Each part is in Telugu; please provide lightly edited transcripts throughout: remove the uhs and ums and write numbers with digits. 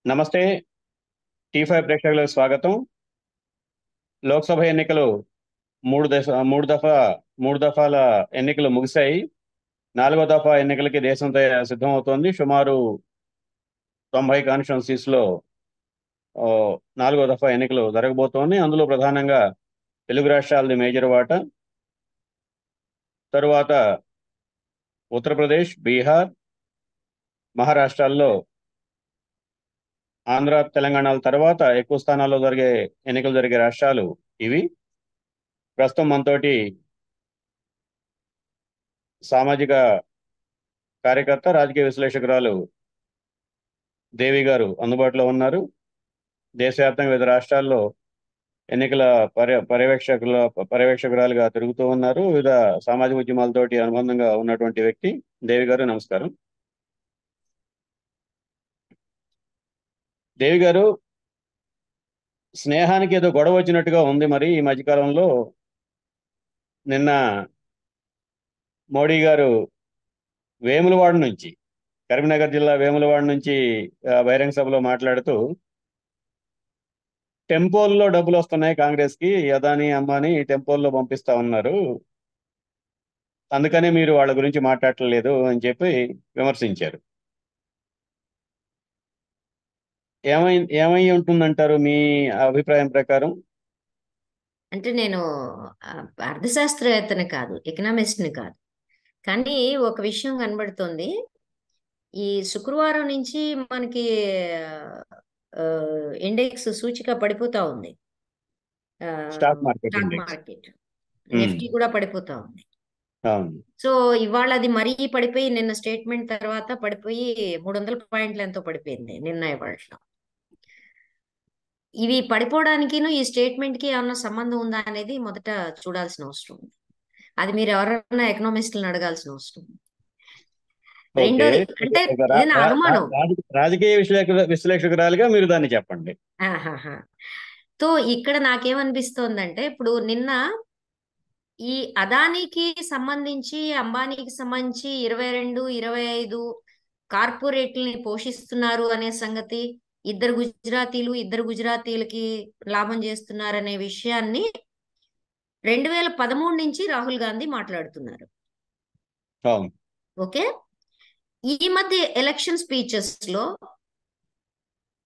నమస్తే. టీ5 ప్రేక్షకులకు స్వాగతం. లోక్సభ ఎన్నికలు మూడు దఫాల ఎన్నికలు ముగిశాయి. 4వ దఫా ఎన్నికలకి దేశం సిద్ధమవుతోంది. సుమారు 90 కాన్స్టిట్యున్సీస్ లో 4వ దఫా ఎన్నికలు జరగబోతోంది. అందులో ప్రధానంగా తెలుగు రాష్ట్రాలది మేజర్ వాటా, తరువాత ఉత్తరప్రదేశ్, బీహార్, మహారాష్ట్రాల్లో ఆంధ్ర, తెలంగాణల తర్వాత ఎక్కువ స్థానాల్లో ఎన్నికలు జరిగే రాష్ట్రాలు ఇవి. ప్రస్తుతం మనతోటి సామాజిక కార్యకర్త, రాజకీయ విశ్లేషకురాలు దేవి గారు అందుబాటులో ఉన్నారు. దేశవ్యాప్తంగా వివిధ రాష్ట్రాల్లో ఎన్నికల పర్యవేక్షకురాలుగా తిరుగుతూ ఉన్నారు. వివిధ సామాజిక ఉద్యమాలతోటి అనుబంధంగా ఉన్నటువంటి వ్యక్తి. దేవి గారు నమస్కారం. దేవి గారు, స్నేహానికి ఏదో గొడవ వచ్చినట్టుగా ఉంది. మరి ఈ మధ్యకాలంలో నిన్న మోడీ గారు వేములవాడ నుంచి, కరీంనగర్ జిల్లా వేములవాడ నుంచి బహిరంగ సభలో మాట్లాడుతూ టెంపోల్లో డబ్బులు వస్తున్నాయి కాంగ్రెస్ కి, అదాని అంబానీ టెంపోల్లో పంపిస్తా ఉన్నారు, అందుకనే మీరు వాళ్ళ గురించి మాట్లాడలేదు అని చెప్పి విమర్శించారు. ఏమై ఉంటుందంటారు మీ అభిప్రాయం ప్రకారం? అంటే నేను అర్థశాస్త్రవేత్తని కాదు, ఎకనామిస్ట్ని కాదు. కానీ ఒక విషయం కనబడుతోంది. ఈ శుక్రవారం నుంచి మనకి ఇండెక్స్ సూచిక పడిపోతా ఉంది. Stock market stock index, market Nifty కూడా పడిపోతా ఉంది. అవును. సో ఇవాళ అది మరీ పడిపోయి, నిన్న స్టేట్మెంట్ తర్వాత పడిపోయి 300 పాయింట్లు ఎంతో పడిపోయింది నిన్న ఇవాళ. ఇవి పడిపోవడానికిను ఈ స్టేట్మెంట్ కి ఏమన్నా సంబంధం ఉందా అనేది మొదట చూడాల్సిన అవసరం ఉంది. అది మీరు ఎవరైనా ఎకనామిస్టులను అడగాల్సిన అవసరం ఉంది. రెండోది అంటే ఇది నా అనుమానం. రాజకీయ విశ్లేషకురాలుగా మీరు దాన్ని చెప్పండి. తో ఇక్కడ నాకేమనిపిస్తోందంటే, ఇప్పుడు నిన్న ఈ అదానికి సంబంధించి, అంబానీకి సంబంధించి 22, 25 కార్పొరేట్లని పోషిస్తున్నారు అనే సంగతి, ఇద్దరు గుజరాతీలకి లాభం చేస్తున్నారనే విషయాన్ని 2013 నుంచి రాహుల్ గాంధీ మాట్లాడుతున్నారు. ఓకే, ఈ మధ్య ఎలక్షన్ స్పీచెస్ లో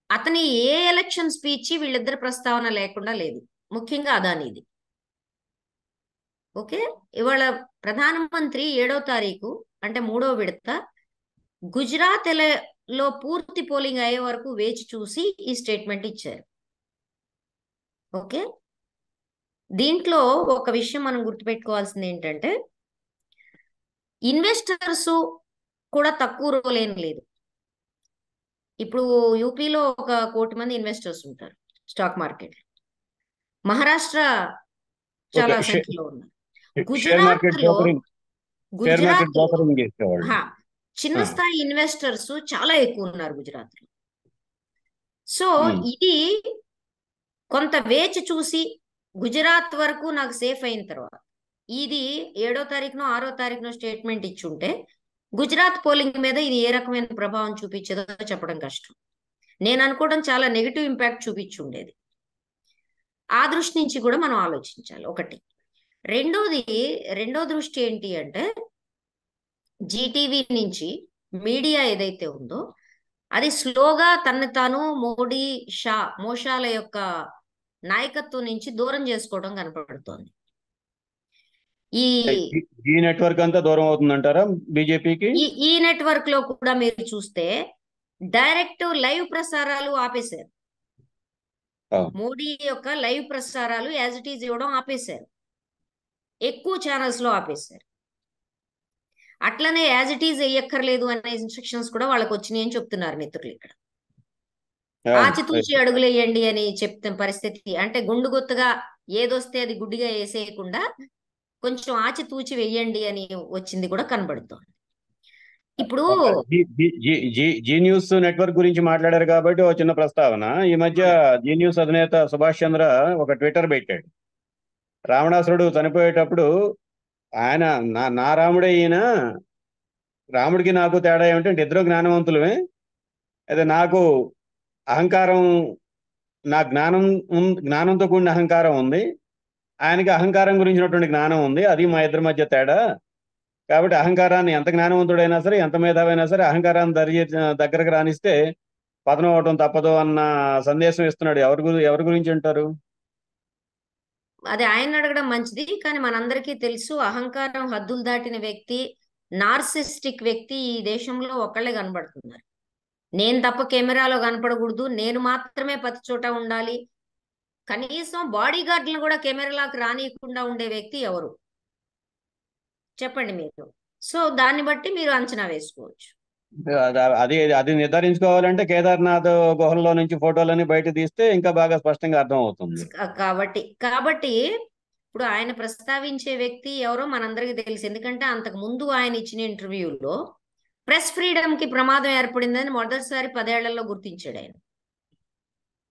అతని ఏ ఎలక్షన్ స్పీచ్ వీళ్ళిద్దరి ప్రస్తావన లేకుండా లేదు, ముఖ్యంగా అదానీది. ఓకే, ఇవాళ ప్రధానమంత్రి 7వ తారీఖు అంటే 3వ విడత గుజరాత్ లో పూర్తి పోలింగ్ అయ్యే వరకు వేచి చూసి ఈ స్టేట్మెంట్ ఇచ్చారు. ఓకే, దీంట్లో ఒక విషయం మనం గుర్తుపెట్టుకోవాల్సింది ఏంటంటే, ఇన్వెస్టర్స్ కూడా తక్కువ రోల్ ఏం లేదు. ఇప్పుడు యూపీలో 1 కోటి మంది ఇన్వెస్టర్స్ ఉంటారు స్టాక్ మార్కెట్. మహారాష్ట్ర చాలా సంఖ్యలో ఉన్నారు. గుజరాత్ లో చిన్న స్థాయి ఇన్వెస్టర్స్ చాలా ఎక్కువ ఉన్నారు గుజరాత్ లో. సో ఇది కొంత వేచి చూసి గుజరాత్ వరకు నాకు సేఫ్ అయిన తర్వాత, ఇది 7వ తారీఖునో 6వ తారీఖునో స్టేట్మెంట్ ఇచ్చుంటే గుజరాత్ పోలింగ్ మీద ఇది ఏ రకమైన ప్రభావం చూపించదో చెప్పడం కష్టం. నేను అనుకోవడం చాలా నెగిటివ్ ఇంపాక్ట్ చూపించుండేది. ఆ దృష్టి నుంచి కూడా మనం ఆలోచించాలి. ఒకటి. రెండో దృష్టి ఏంటి అంటే, జీటీవీ నుంచి మీడియా ఏదైతే ఉందో అది స్లోగా తనని తాను మోషాల యొక్క నాయకత్వం నుంచి దూరం చేసుకోవడం కనపడుతోంది. ఈ నెట్వర్క్ అంతా దూరం అవుతుందంటారా బీజేపీకి? ఈ నెట్వర్క్ లో కూడా మీరు చూస్తే డైరెక్ట్ లైవ్ ప్రసారాలు ఆపేశారు. మోడీ యొక్క లైవ్ ప్రసారాలు యాజ్ ఇట్ ఈజ్ ఇవ్వడం ఆపేశారు. ఎక్కువ ఛానల్స్ లో ఆపేశారు. అట్లనే యాజ్ ఇట్ ఈజ్ వేయక్కర్లేదు అనే ఇన్స్ట్రక్షన్స్ కూడా వాళ్ళకి వచ్చినాయి అని చెప్తున్నారు మిత్రులు. ఇక్కడ ఆచితూచి అడుగులేయండి అని చెప్తున్న పరిస్థితి. అంటే గుండు గుత్తగా ఏదొస్తే అది గుడ్డిగా వేసేయకుండా కొంచెం ఆచితూచి వెయ్యండి అని వచ్చింది కూడా కనబడుతోంది. ఇప్పుడు జీ న్యూస్ నెట్వర్క్ గురించి మాట్లాడారు కాబట్టి ఒక చిన్న ప్రస్తావన. ఈ మధ్య జీ న్యూస్ అధినేత సుభాష్ చంద్ర ఒక ట్విట్టర్ పెట్టాడు. రావణాసురుడు చనిపోయేటప్పుడు ఆయన నా రాముడే ఈయన, రాముడికి నాకు తేడా ఏమిటంటే ఇద్దరు జ్ఞానవంతులమే, అయితే నాకు అహంకారం, నా జ్ఞానంతో కూడిన అహంకారం ఉంది, ఆయనకి అహంకారం గురించినటువంటి జ్ఞానం ఉంది. అది మా ఇద్దరి మధ్య తేడా. కాబట్టి అహంకారాన్ని, ఎంత జ్ఞానవంతుడైనా సరే, ఎంత మేధావైనా సరే, అహంకారాన్ని దగ్గరకు రానిస్తే పతనం అవటం తప్పదు అన్న సందేశం ఇస్తున్నాడు. ఎవరి గురించి అంటారు? అది ఆయన అడగడం మంచిది. కానీ మనందరికీ తెలుసు, అహంకారం హద్దులు దాటిన వ్యక్తి, నార్సిస్టిక్ వ్యక్తి ఈ దేశంలో ఒకళ్ళే కనబడుతున్నారు. నేను తప్ప కెమెరాలో కనపడకూడదు, నేను మాత్రమే ప్రతి చోట ఉండాలి, కనీసం బాడీ గార్డులను కూడా కెమెరాలకు రానియకుండా ఉండే వ్యక్తి ఎవరు చెప్పండి మీరు? సో దాన్ని బట్టి మీరు అంచనా వేసుకోవచ్చు. అది అది నిర్ధారించుకోవాలంటే కేదార్నాథ్ గుహల్లో నుంచి ఫోటోలన్నీ బయట తీస్తే ఇంకా బాగా స్పష్టంగా అర్థం అవుతుంది. కాబట్టి కాబట్టి ఇప్పుడు ఆయన ప్రస్తావించే వ్యక్తి ఎవరో మనందరికీ తెలుసు. ఎందుకంటే అంతకు ముందు ఆయన ఇచ్చిన ఇంటర్వ్యూలో ప్రెస్ ఫ్రీడమ్ కి ప్రమాదం ఏర్పడిందని మొదటిసారి 10 ఏళ్లలో గుర్తించాడు ఆయన.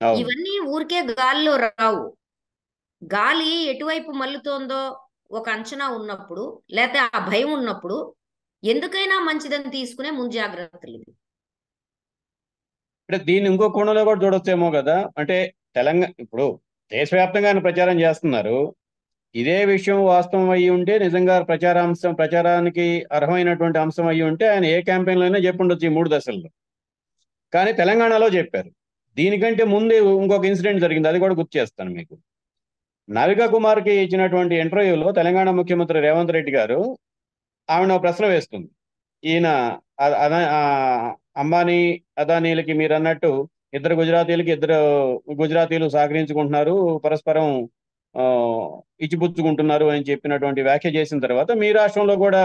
అవును. ఇవన్నీ ఊరికే గాలిలో రావు. గాలి ఎటువైపు మల్లుతోందో ఒక అంచనా ఉన్నప్పుడు, లేకపోతే ఆ భయం ఉన్నప్పుడు ఎందుకైనా మంచిదని తీసుకునే ముందు జాగ్రత్తలు ఇవి. అంటే దీన్ని ఇంకో కోణంలో కూడా చూడొచ్చేమో కదా. అంటే ఇప్పుడు దేశవ్యాప్తంగా ఆయన ప్రచారం చేస్తున్నారు. ఇదే విషయం వాస్తవం అయ్యి ఉంటే, నిజంగా ప్రచారానికి అర్హమైనటువంటి అంశం అయ్యి ఉంటే ఆయన ఏ క్యాంపెయిన్లో అయినా చెప్పుండొచ్చు ఈ 3 దశల్లో. కానీ తెలంగాణలో చెప్పారు. దీనికంటే ముందే ఇంకొక ఇన్సిడెంట్ జరిగింది, అది కూడా గుర్తు చేస్తాను మీకు. నవికా కుమార్కి ఇచ్చినటువంటి ఇంటర్వ్యూలో తెలంగాణ ముఖ్యమంత్రి రేవంత్ రెడ్డి గారు ఆవిడ ఒక ప్రశ్న వేస్తుంది. ఈయన అంబానీ అదానీలకి మీరు అన్నట్టు ఇద్దరు గుజరాతీలు సహకరించుకుంటున్నారు, పరస్పరం ఆ, ఇచ్చిపుచ్చుకుంటున్నారు అని చెప్పినటువంటి వ్యాఖ్య చేసిన తర్వాత, మీ రాష్ట్రంలో కూడా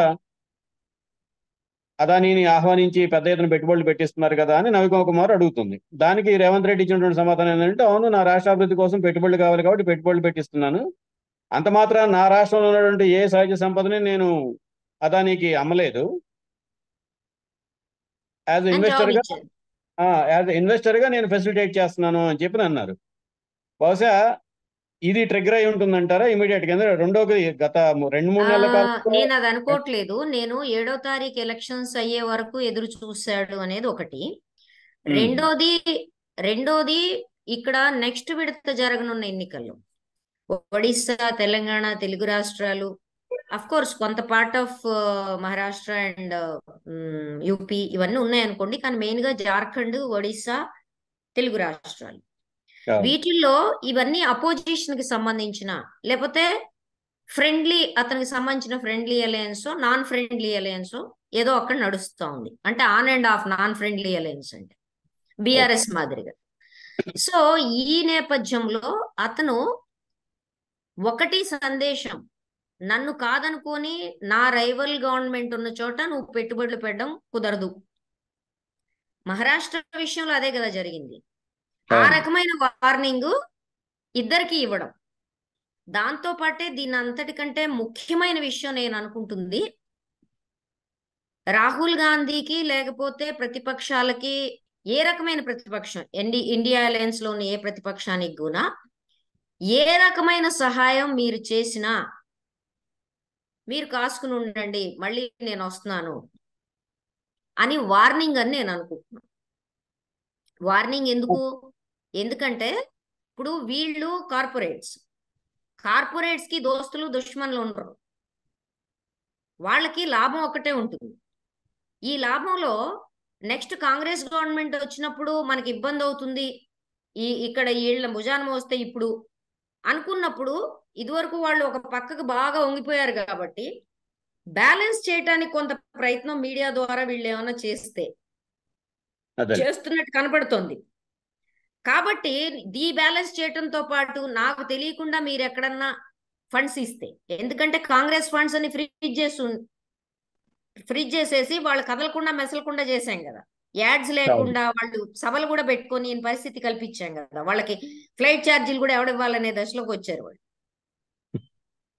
అదానీని ఆహ్వానించి పెద్ద ఎత్తున పెట్టుబడులు పెట్టిస్తున్నారు కదా అని నవికా కుమార్ అడుగుతుంది. దానికి రేవంత్ రెడ్డి ఇచ్చినటువంటి సమాధానం ఏంటంటే, అవును, నా రాష్ట్ర అభివృద్ధి కోసం పెట్టుబడులు కావాలి కాబట్టి పెట్టుబడులు పెట్టిస్తున్నాను. అంత మాత్రం నా రాష్ట్రంలో ఉన్నటువంటి ఏ సహజ సంపదని నేను అదానికి అమ్మలేదు. యాజ్ అని జవాబు ఇన్వెస్టర్గా ఇచ్చారు. ఇన్వెస్టర్గా నేను ఫెసిలిటేట్ చేస్తున్నాను అని చెప్పి అన్నారు. బహుశా ఇది ట్రిగ్గర్ అయి ఉంటుందంటారా ఇమీడియట్ గా? గత 2-3 నెలల కాలంలో నేను అది అనుకోవట్లేదు. నేను 7వ తారీఖు ఎలక్షన్స్ అయ్యే వరకు ఎదురు చూశాడు అనేది ఒకటి. రెండోది రెండోది ఇక్కడ నెక్స్ట్ విడత జరగనున్న ఎన్నికల్లో ఒడిస్సా, తెలంగాణ, తెలుగు రాష్ట్రాలు, అఫ్ కోర్స్ కొంత part of Maharashtra and UP ఇవన్నీ ఉన్నాయనుకోండి. కానీ మెయిన్ గా జార్ఖండ్, ఒడిస్సా, తెలుగు రాష్ట్రాలు, వీటిల్లో ఇవన్నీ అపోజిషన్ కి సంబంధించిన, లేకపోతే అతనికి సంబంధించిన friendly alliance, non friendly alliance ఏదో అక్కడ నడుస్తూ ఉంది. అంటే on and of non friendly alliance అంటే బీఆర్ఎస్ మాదిరిగా. సో ఈ నేపథ్యంలో అతను ఒకటి సందేశం, నన్ను కాదనుకొని నా రైవల్ గవర్నమెంట్ ఉన్న చోట నువ్వు పెట్టుబడులు పెట్టడం కుదరదు. మహారాష్ట్ర విషయంలో అదే కదా జరిగింది. ఆ రకమైన వార్నింగ్ ఇద్దరికి ఇవ్వడం. దాంతో పాటే దీని అంతటికంటే ముఖ్యమైన విషయం నేను అనుకుంటుంది, రాహుల్ గాంధీకి లేకపోతే ప్రతిపక్షాలకి, ఏ రకమైన ప్రతిపక్షం, ఇండియా అలయన్స్ లోని ఏ ప్రతిపక్షానికి కూడా ఏ రకమైన సహాయం మీరు చేసినా మీరు కాసుకుని ఉండండి, మళ్ళీ నేను వస్తున్నాను అని వార్నింగ్ అని నేను అనుకుంటున్నాను. వార్నింగ్ ఎందుకు? ఎందుకంటే ఇప్పుడు వీళ్ళు కార్పొరేట్స్ కి దోస్తులు దుష్మన్లు ఉండరు. వాళ్ళకి లాభం ఒకటే ఉంటుంది. ఈ లాభంలో నెక్స్ట్ కాంగ్రెస్ గవర్నమెంట్ వచ్చినప్పుడు మనకి ఇబ్బంది అవుతుంది, ఇక్కడ వీళ్ళ భుజాన మోస్తే ఇప్పుడు అనుకున్నప్పుడు, ఇదివరకు వాళ్ళు ఒక పక్కకు బాగా వంగిపోయారు కాబట్టి బ్యాలెన్స్ చేయడానికి కొంత ప్రయత్నం మీడియా ద్వారా వీళ్ళు ఏమైనా చేస్తున్నట్టు కనపడుతోంది. కాబట్టి బ్యాలెన్స్ చేయడంతో పాటు నాకు తెలియకుండా మీరు ఎక్కడన్నా ఫండ్స్ ఇస్తే, ఎందుకంటే కాంగ్రెస్ ఫండ్స్ అని ఫ్రీజ్ చేసేసి వాళ్ళు కదలకుండా మెసలకుండా చేశాం కదా, యాడ్స్ లేకుండా వాళ్ళు సభలు కూడా పెట్టుకొని పరిస్థితి కల్పించాం కదా, వాళ్ళకి ఫ్లైట్ ఛార్జీలు కూడా ఎవడివ్వాలనే దశలోకి వచ్చారు. వాళ్ళు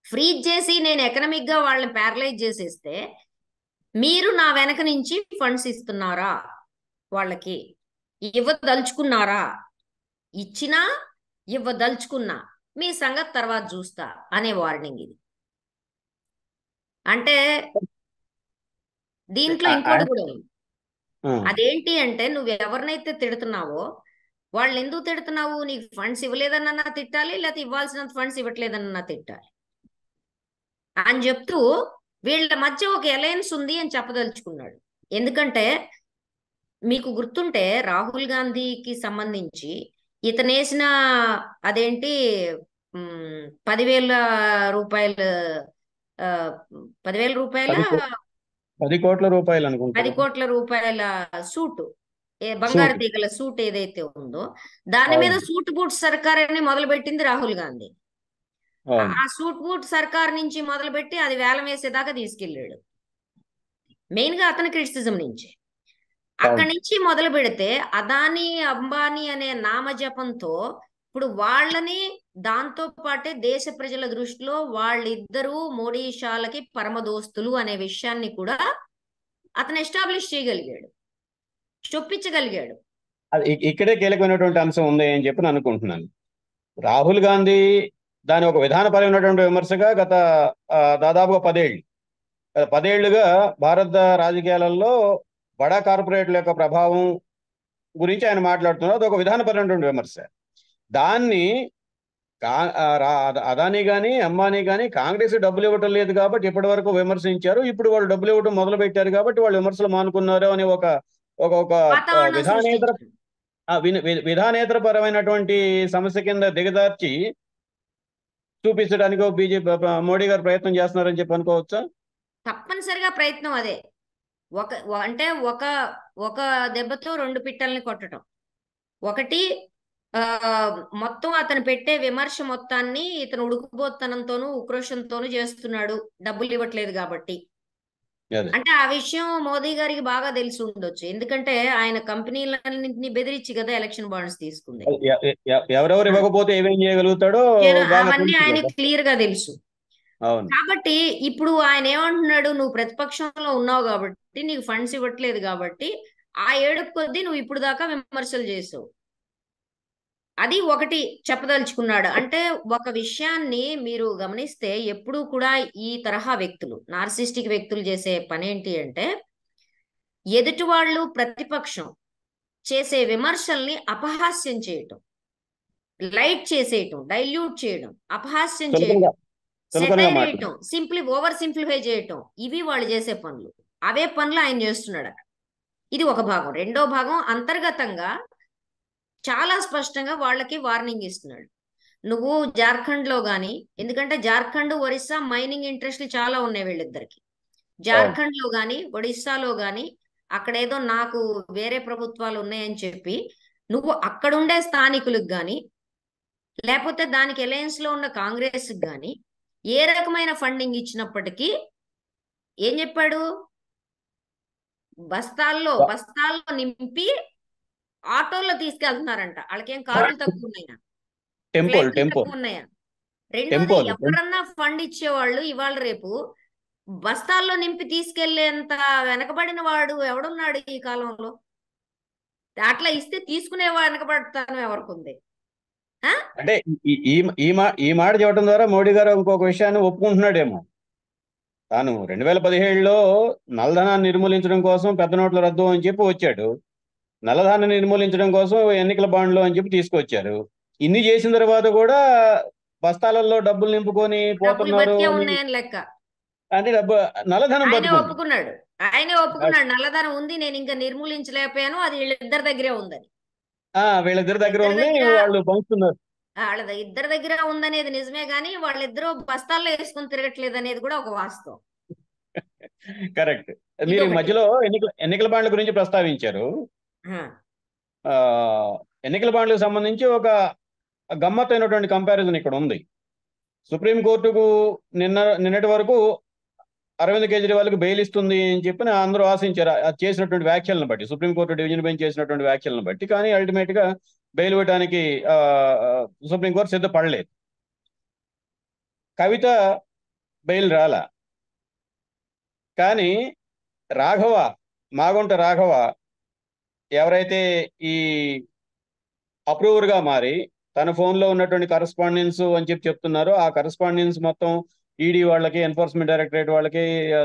ఫ్రీజ్ చేసి నేను ఎకనామిక్ గా వాళ్ళని ప్యారలైజ్ చేసేస్తే, మీరు నా వెనక నుంచి ఫండ్స్ ఇస్తున్నారా, వాళ్ళకి ఇవ్వదలుచుకున్నారా, ఇచ్చినా ఇవ్వదలుచుకున్నా మీ సంగతి తర్వాత చూస్తా అనే వార్నింగ్ ఇది. అంటే దీంట్లో ఇంకోటి కూడా ఉంది. అదేంటి అంటే, నువ్వు ఎవరినైతే తిడుతున్నావో వాళ్ళు ఎందుకు తిడుతున్నావు, నీకు ఫండ్స్ ఇవ్వలేదన్నా తిట్టాలి, లేకపోతే ఇవ్వాల్సినంత ఫండ్స్ ఇవ్వట్లేదన్నా తిట్టాలి అని చెప్తూ వీళ్ళ మధ్య ఒక అలయన్స్ ఉంది అని చెప్పదలుచుకున్నాడు. ఎందుకంటే మీకు గుర్తుంటే రాహుల్ గాంధీకి సంబంధించి ఇతనేసిన అదేంటి 10,000 రూపాయలు, 10,000 రూపాయల 10 కోట్ల రూపాయలు అనుకుంటా 10 కోట్ల రూపాయల సూటు, బంగారు సూట్. తీగల సూట్ ఏదైతే ఉందో దాని మీద అవును, సూట్ బూట్ సర్కార్ అని మొదలుపెట్టింది రాహుల్ గాంధీ. అవును, ఆ సూట్ బూట్ సర్కార్ నుంచి మొదలుపెట్టి అది వేలం వేసేదాకా తీసుకెళ్ళాడు, మెయిన్ గా అతని క్రిటిసిజం నుంచి. అక్కడి అవును. నుంచి మొదలు పెడితే అదానీ అంబానీ అనే నామజపంతో ఇప్పుడు వాళ్ళని, దాంతో పాటే దేశ ప్రజల దృష్టిలో వాళ్ళిద్దరూ మోడీ షాలకి పరమదోస్తులు అనే విషయాన్ని కూడా అతను ఎస్టాబ్లిష్ చేయగలిగాడు, చొప్పించగలిగాడు. అది ఇక్కడే కీలకమైనటువంటి అంశం ఉంది అని చెప్పి నేను అనుకుంటున్నాను. రాహుల్ గాంధీ దాని ఒక విధానపరమైనటువంటి విమర్శగా గత దాదాపుగా 10 ఏళ్లుగా భారత రాజకీయాలలో బడా కార్పొరేట్ల యొక్క ప్రభావం గురించి ఆయన మాట్లాడుతున్నారు. అది ఒక విధానపరమైనటువంటి విమర్శ. దాన్ని అదానీ కానీ అంబానీ కానీ కాంగ్రెస్ డబ్బులు ఇవ్వటం లేదు కాబట్టి ఇప్పటి వరకు విమర్శించారు. ఇప్పుడు వాళ్ళు డబ్బులు ఇవ్వటం మొదలు పెట్టారు కాబట్టి వాళ్ళు విమర్శలు మానుకున్నారు అనే ఒక ఒక ఒక వాతావరణం విధానేతర సృష్టించాడు. విధానేతర పరమైనటువంటి సమస్య కింద దిగదార్చి చూపించడానికి బీజేపీ మోడీ గారు ప్రయత్నం చేస్తున్నారని చెప్పి అనుకోవచ్చా? తప్పనిసరిగా ప్రయత్నం అదే. అంటే ఒక ఒక దెబ్బతో రెండు పిట్టల్ని కొట్టడం. ఒకటి, ఆ మొత్తం అతను పెట్టే విమర్శ మొత్తాన్ని ఇతను ఉడుకుబోత్తనంతోనూ ఉక్రోషంతోనూ చేస్తున్నాడు, డబ్బులు ఇవ్వట్లేదు కాబట్టి. అదే. అంటే ఆ విషయం మోదీ గారికి బాగా తెలిసి ఉండొచ్చు, ఎందుకంటే ఆయన కంపెనీలన్నింటినీ బెదిరించి కదా ఎలక్షన్ బాండ్స్ తీసుకుంది. ఎవరెవరు ఇవ్వకపోతే ఏమేం చేయగలుగుతాడో బాగా అవన్నీ తెలుసు ఆయన కదా. క్లియర్ గా తెలుసు. అవును, కాబట్టి ఇప్పుడు ఆయన ఏమంటున్నాడు, నువ్వు ప్రతిపక్షంలో ఉన్నావు కాబట్టి, నీకు ఫండ్స్ ఇవ్వట్లేదు కాబట్టి ఆ ఏడుపు కొద్దీ నువ్వు ఇప్పుడు దాకా విమర్శలు చేసావు. అది ఒకటి చెప్పదలుచుకున్నాడు. అంటే ఒక విషయాన్ని మీరు గమనిస్తే ఎప్పుడూ కూడా ఈ తరహా వ్యక్తులు, నార్సిస్టిక్ వ్యక్తులు చేసే పనేంటి అంటే, ఎదుటి వాళ్ళు ప్రతిపక్షం చేసే విమర్శల్ని అపహాస్యం చేయటం, లైట్ చేసేయటం, డైల్యూట్ చేయడం, అపహాస్యం చులకనగా చేయటం, చులకనగా సెటైర్ మాట్లాడు. వేయటం, ఓవర్ సింప్లిఫై చేయటం, ఇవి వాళ్ళు చేసే పనులు. అవే పనులు ఆయన చేస్తున్నాడు అక్కడ. ఇది ఒక భాగం. రెండో భాగం, అంతర్గతంగా చాలా స్పష్టంగా వాళ్ళకి వార్నింగ్ ఇస్తున్నాడు. నువ్వు జార్ఖండ్ లో గాని, ఎందుకంటే జార్ఖండ్ ఒరిస్సా మైనింగ్ ఇంట్రెస్ట్లు చాలా ఉన్నాయి వీళ్ళిద్దరికి. అవును, జార్ఖండ్ లో గాని ఒడిస్సాలో గాని అక్కడేదో నాకు వేరే ప్రభుత్వాలు ఉన్నాయని చెప్పి నువ్వు అక్కడుండే స్థానికులకు గాని, లేకపోతే దానికి అలయన్స్ లో ఉన్న కాంగ్రెస్ గాని ఏ రకమైన ఫండింగ్ ఇచ్చినప్పటికీ ఏం చెప్పాడు, బస్తాల్లో బస్తాల్లో నింపి ఆటోల్లో తీసుకెళ్తున్నారంట. వాళ్ళకేం కారులు తక్కువ ఉన్నాయా, టెంపోల్ ఫ్లైట్లు టెంపోల్ తక్కువ ఉన్నాయా? రెండోది, టెంపోల్ ఎవరన్నా ఫండ్ ఇచ్చేవాళ్ళు ఇవాళ రేపు బస్తాల్లో నింపి తీసుకెళ్లేంత వెనకబడిన వాడు ఎవడున్నాడు ఈ కాలంలో? అట్లా ఇస్తే తీసుకునే వెనకబడతాను ఎవరికుంది? ఆ? అంటే ఈ ఈ ఈ ఈ మాట చెప్పడం ద్వారా మోడీ గారు ఇంకొక విషయాన్ని ఒప్పుకుంటున్నాడేమో. తాను 2017లో నల్లధనాన్ని నిర్మూలించడం కోసం పెద్ద నోట్ల రద్దు అని చెప్పి వచ్చాడు. నల్లధనాన్ని నిర్మూలించడం కోసం ఎన్నికల బాండ్లు అని చెప్పి తీసుకొచ్చారు. ఇన్ని చేసిన తర్వాత కూడా బస్తాలలో డబ్బులు నింపుకొని డబ్బులు పోతున్నారు బతికే అని ఉన్నాయని లెక్క. అంటే నల్లధనం ఆయనే బతుకుంది. ఒప్పుకున్నాడు. ఆయనే ఒప్పుకున్నాడు, నల్లధనం ఉంది, నేను ఇంకా నిర్మూలించలేకపోయాను, అది వీళ్ళిద్దరి దగ్గరే ఉందని. వీళ్ళిద్దరి దగ్గర వాళ్ళిద్దరి ఉంది, దగ్గర వాళ్ళు పంచుతున్నారు. ఇద్దరి దగ్గర ఉందనేది నిజమే, గానీ వాళ్ళిద్దరూ బస్తాల్లో వేసుకుని తిరగట్లేదు అనేది కూడా ఒక వాస్తవం. కరెక్ట్. మీరు ఈ ఇదొకటి. మధ్యలో ఎన్నికల బాండ్ల గురించి ప్రస్తావించారు. ఆ, ఆ ఎన్నికల బాండ్లకు సంబంధించి ఒక గమ్మత్తైనటువంటి కంపారిజన్ ఇక్కడ ఉంది. సుప్రీంకోర్టుకు నిన్నటి వరకు అరవింద్ కేజ్రీవాల్కి బెయిల్ ఇస్తుంది అని చెప్పి అందరూ ఆశించారు, అది చేసినటువంటి వ్యాఖ్యలను బట్టి, సుప్రీంకోర్టు డివిజన్ బెంచ్ చేసినటువంటి వ్యాఖ్యలను బట్టి. కానీ అల్టిమేట్ గా బెయిల్ ఇవ్వడానికి సుప్రీంకోర్టు సిద్ధపడలేదు. కవిత బెయిల్ రాలా. కానీ రాఘవ, మాగుంట రాఘవ ఎవరైతే ఈ అప్రూవర్ గా మారి తన ఫోన్లో ఉన్నటువంటి కరస్పాండెన్స్ అని చెప్పి చెప్తున్నారో, ఆ కరస్పాండెన్స్ మొత్తం ఈడీ వాళ్ళకి, ఎన్ఫోర్స్మెంట్ డైరెక్టరేట్ వాళ్ళకి,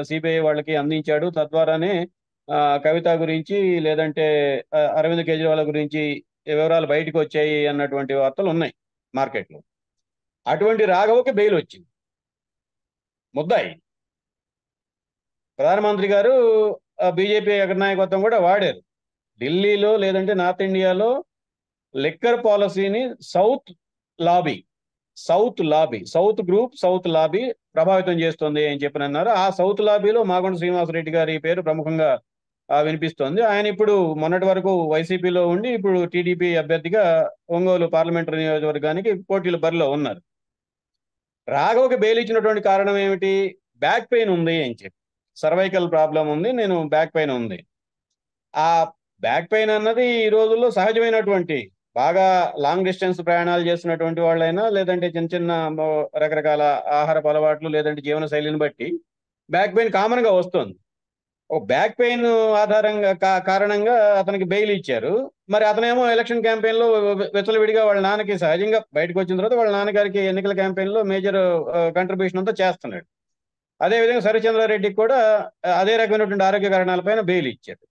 సిబిఐ వాళ్ళకి అందించాడు. తద్వారానే కవిత గురించి లేదంటే అరవింద్ కేజ్రీవాల్ గురించి వివరాలు బయటకు వచ్చాయి అన్నటువంటి వార్తలు ఉన్నాయి మార్కెట్లో. అటువంటి రాఘవకి బెయిల్ వచ్చింది. ముద్దాయి ప్రధానమంత్రి గారు బీజేపీ నాయకత్వం కూడా వాడారు. ఢిల్లీలో లేదంటే నార్త్ ఇండియాలో లిక్కర్ పాలసీని సౌత్ గ్రూప్ సౌత్ లాబీ ప్రభావితం చేస్తుంది అని చెప్పి అన్నారు. ఆ సౌత్ లాబీలో మాగొండ శ్రీనివాసరెడ్డి గారి పేరు ప్రముఖంగా వినిపిస్తోంది. ఆయన ఇప్పుడు మొన్నటి వరకు వైసీపీలో ఉండి ఇప్పుడు టీడీపీ అభ్యర్థిగా ఒంగోలు పార్లమెంటరీ నియోజకవర్గానికి పోటీల బరిలో ఉన్నారు. రాఘవకి బెయిల్ ఇచ్చినటువంటి కారణం ఏమిటి? బ్యాక్ పెయిన్ ఉంది అని చెప్పి, సర్వైకల్ ప్రాబ్లం ఉంది, నేను బ్యాక్ పెయిన్ ఉంది. ఆ బ్యాక్ పెయిన్ అన్నది ఈ రోజుల్లో సహజమైనటువంటి, బాగా లాంగ్ డిస్టెన్స్ ప్రయాణాలు చేస్తున్నటువంటి వాళ్ళైనా లేదంటే చిన్న చిన్న రకరకాల ఆహారపు అలవాట్లు లేదంటే జీవన శైలిని బట్టి బ్యాక్ పెయిన్ కామన్ గా వస్తుంది. ఒక బ్యాక్ పెయిన్ ఆధారంగా కారణంగా అతనికి బెయిల్ ఇచ్చారు. మరి అతనేమో ఎలక్షన్ క్యాంపెయిన్ లో విచ్చలవిడిగా వాళ్ళ నాన్నకి, సహజంగా బయటకు వచ్చిన తర్వాత వాళ్ళ నాన్నగారికి ఎన్నికల క్యాంపెయిన్ లో మేజర్ కంట్రిబ్యూషన్ అంతా చేస్తున్నాడు. అదేవిధంగా సరిచంద్రారెడ్డికి కూడా అదే రకమైనటువంటి ఆరోగ్య కారణాలపైన బెయిల్ ఇచ్చారు.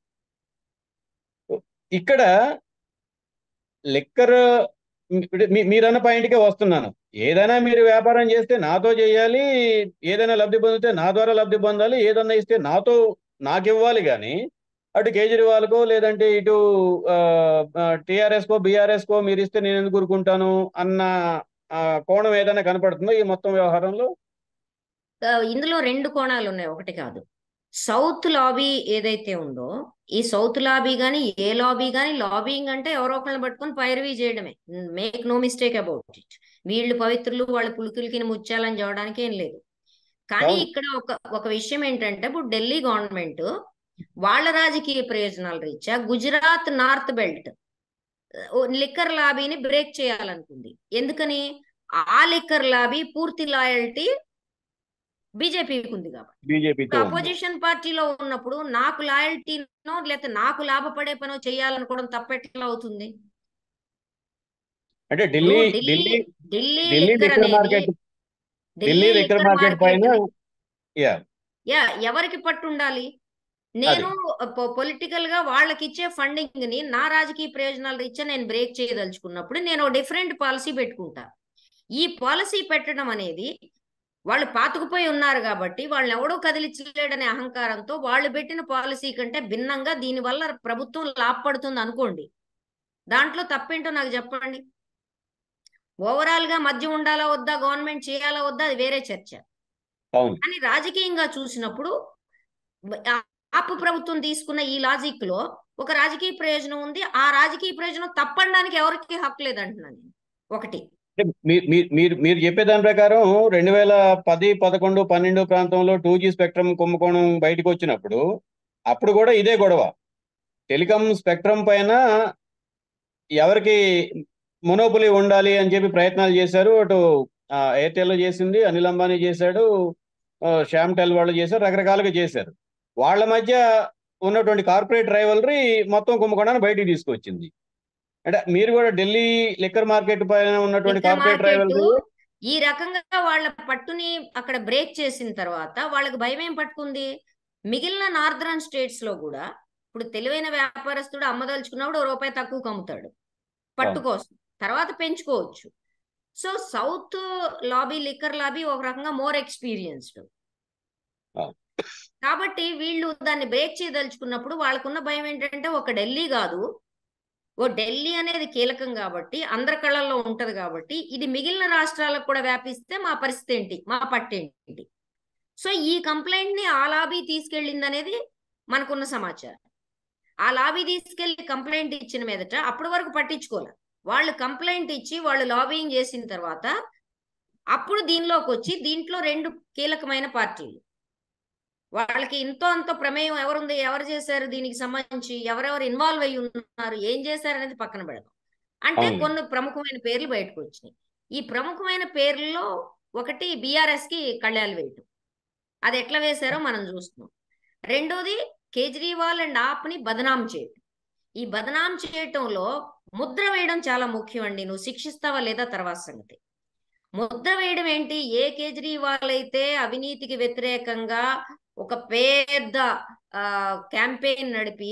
ఇక్కడ లిక్కర్ మీరన్న పాయింట్కే వస్తున్నాను. ఏదైనా మీరు వ్యాపారం చేస్తే నాతో చేయాలి, ఏదైనా లబ్ధి పొందితే నా ద్వారా లబ్ధి పొందాలి, ఏదన్నా ఇస్తే నాకు ఇవ్వాలి. కానీ అటు కేజ్రీవాల్కో లేదంటే ఇటు టీఆర్ఎస్కో బీఆర్ఎస్కో మీరు ఇస్తే నేను ఎందుకు ఊరుకుంటాను అన్న కోణం ఏదైనా కనపడుతుందో ఈ మొత్తం వ్యవహారంలో? ఇందులో రెండు కోణాలు ఉన్నాయి, ఒకటి కాదు. సౌత్ లాబీ ఏదైతే ఉందో, ఈ సౌత్ లాబీ కానీ ఏ లాబీ కానీ, లాబీయింగ్ అంటే ఎవరో ఒకళ్ళని పట్టుకొని పైరవీ చేయడమే. Make no mistake about it. వీళ్ళు పవిత్రులు, వాళ్ళ పులుకులకి ముచ్చాలని చూడడానికి ఏం లేదు. కానీ ఇక్కడ ఒక విషయం ఏంటంటే, ఇప్పుడు ఢిల్లీ గవర్నమెంట్ వాళ్ళ రాజకీయ ప్రయోజనాల రీత్యా గుజరాత్ నార్త్ బెల్ట్ లిక్కర్ లాబీని బ్రేక్ చేయాలనుకుంది. ఎందుకని? ఆ లిక్కర్ లాబీ పూర్తి లాయల్టీ బీజేపీకి ఉంది కాబట్టి. అపోజిషన్ పార్టీలో ఉన్నప్పుడు నాకు లాయల్టీనో లేకపోతే నాకు లాభపడే పనో చేయాలనుకోవడం తప్పెట్లా అవుతుంది? అంటే ఢిల్లీ లిక్కర్ మార్కెట్ పైన ఎవరికి పట్టు ఉండాలి? నేను పొలిటికల్ గా వాళ్ళకి ఇచ్చే ఫండింగ్ ని నా రాజకీయ ప్రయోజనాల రీత్యా నేను బ్రేక్ చేయదలుచుకున్నప్పుడు నేను డిఫరెంట్ పాలసీ పెట్టుకుంటా. ఈ పాలసీ పెట్టడం అనేది వాళ్ళు పాతుకుపోయి ఉన్నారు కాబట్టి వాళ్ళని ఎవడో కదిలించలేడనే అహంకారంతో వాళ్ళు పెట్టిన పాలసీ కంటే భిన్నంగా దీనివల్ల ప్రభుత్వం లాభపడుతుంది అనుకోండి. దాంట్లో తప్పేంటో నాకు చెప్పండి. ఓవరాల్ గా మద్యం ఉండాలా వద్దా, గవర్నమెంట్ చేయాలా వద్దా, అది వేరే చర్చ. కానీ రాజకీయంగా చూసినప్పుడు ఆపు ప్రభుత్వం తీసుకున్న ఈ లాజిక్ లో ఒక రాజకీయ ప్రయోజనం ఉంది. ఆ రాజకీయ ప్రయోజనం తప్పడానికి ఎవరికి హక్కు లేదంటున్నాను. ఒకటి మీరు చెప్పే దాని ప్రకారం 2010, 11, 12 ప్రాంతంలో 2G స్పెక్ట్రమ్ కుంభకోణం బయటకు వచ్చినప్పుడు అప్పుడు కూడా ఇదే గొడవ. టెలికాం స్పెక్ట్రమ్ పైన ఎవరికి మొనోపొలి ఉండాలి అని చెప్పి ప్రయత్నాలు చేశారు. అటు ఎయిర్టెల్ చేసింది, అనిల్ అంబానీ చేశాడు, శ్యామ్ టెల్ వాళ్ళు చేశారు, రకరకాలుగా చేశారు. వాళ్ళ మధ్య ఉన్నటువంటి కార్పొరేట్ రైవలరీ మొత్తం కుంభకోణాన్ని బయటికి తీసుకొచ్చింది. అంటే మీరు కూడా ఢిల్లీ లిక్కర్ మార్కెట్ పైన ఉన్నటువంటి కార్పొరేట్ రైవలరీ ఈ రకంగా వాళ్ళ పట్టుని అక్కడ బ్రేక్ చేసిన తర్వాత వాళ్ళకి భయం ఏం పట్టుకుంది? మిగిలిన నార్దర్న్ స్టేట్స్ లో కూడా ఇప్పుడు తెలివైన వ్యాపారస్తుడు అమ్మదలుచుకున్నప్పుడు ₹1 తక్కువ అమ్ముతాడు పట్టు కోసం, తర్వాత పెంచుకోవచ్చు. So south lobby, liquor lobby ఒక రకంగా మోర్ ఎక్స్పీరియన్స్డ్ కాబట్టి వీళ్ళు దాన్ని బ్రేక్ చేయదలుచుకున్నప్పుడు వాళ్ళకున్న భయం ఏంటంటే, ఒక ఢిల్లీ కాదు, ఢిల్లీ అనేది కీలకం కాబట్టి అందరి కళ్ళల్లో ఉంటది కాబట్టి ఇది మిగిలిన రాష్ట్రాలకు కూడా వ్యాపిస్తే మా పరిస్థితి ఏంటి, మా పట్టేంటి? సో ఈ కంప్లైంట్ ని ఆ లాబీ తీసుకెళ్ళింది అనేది మనకున్న సమాచారం. ఆ లాబీ తీసుకెళ్లి కంప్లైంట్ ఇచ్చిన మీదట అప్పటి వరకు పట్టించుకోలే. వాళ్ళు కంప్లైంట్ ఇచ్చి వాళ్ళు లాబింగ్ చేసిన తర్వాత అప్పుడు దీనిలోకి వచ్చి దీంట్లో రెండు కీలకమైన పార్టీలు, వాళ్ళకి ఇంతో అంతో ప్రమేయం ఎవరుంది, ఎవరు చేశారు, దీనికి సంబంధించి ఎవరెవరు ఇన్వాల్వ్ అయ్యి ఉన్నారు, ఏం చేశారు అనేది పక్కన పెడదాం. అంటే కొన్ని ప్రముఖమైన పేర్లు బయటకు వచ్చినాయి. ఈ ప్రముఖమైన పేర్లలో ఒకటి బీఆర్ఎస్ కి కళ్యాలు వేయటం, అది ఎట్లా వేశారో మనం చూస్తున్నాం. రెండోది కేజ్రీవాల్ అండ్ ఆప్ ని బదనాం చేయటం. ఈ బదనాం చేయటంలో ముద్ర వేయడం చాలా ముఖ్యం అండి. నువ్వు శిక్షిస్తావా లేదా తర్వాత సంగతి. ముద్ర వేయడం ఏంటి? ఏ కేజ్రీవాల్ అయితే అవినీతికి వ్యతిరేకంగా ఒక పెద్ద క్యాంపెయిన్ నడిపి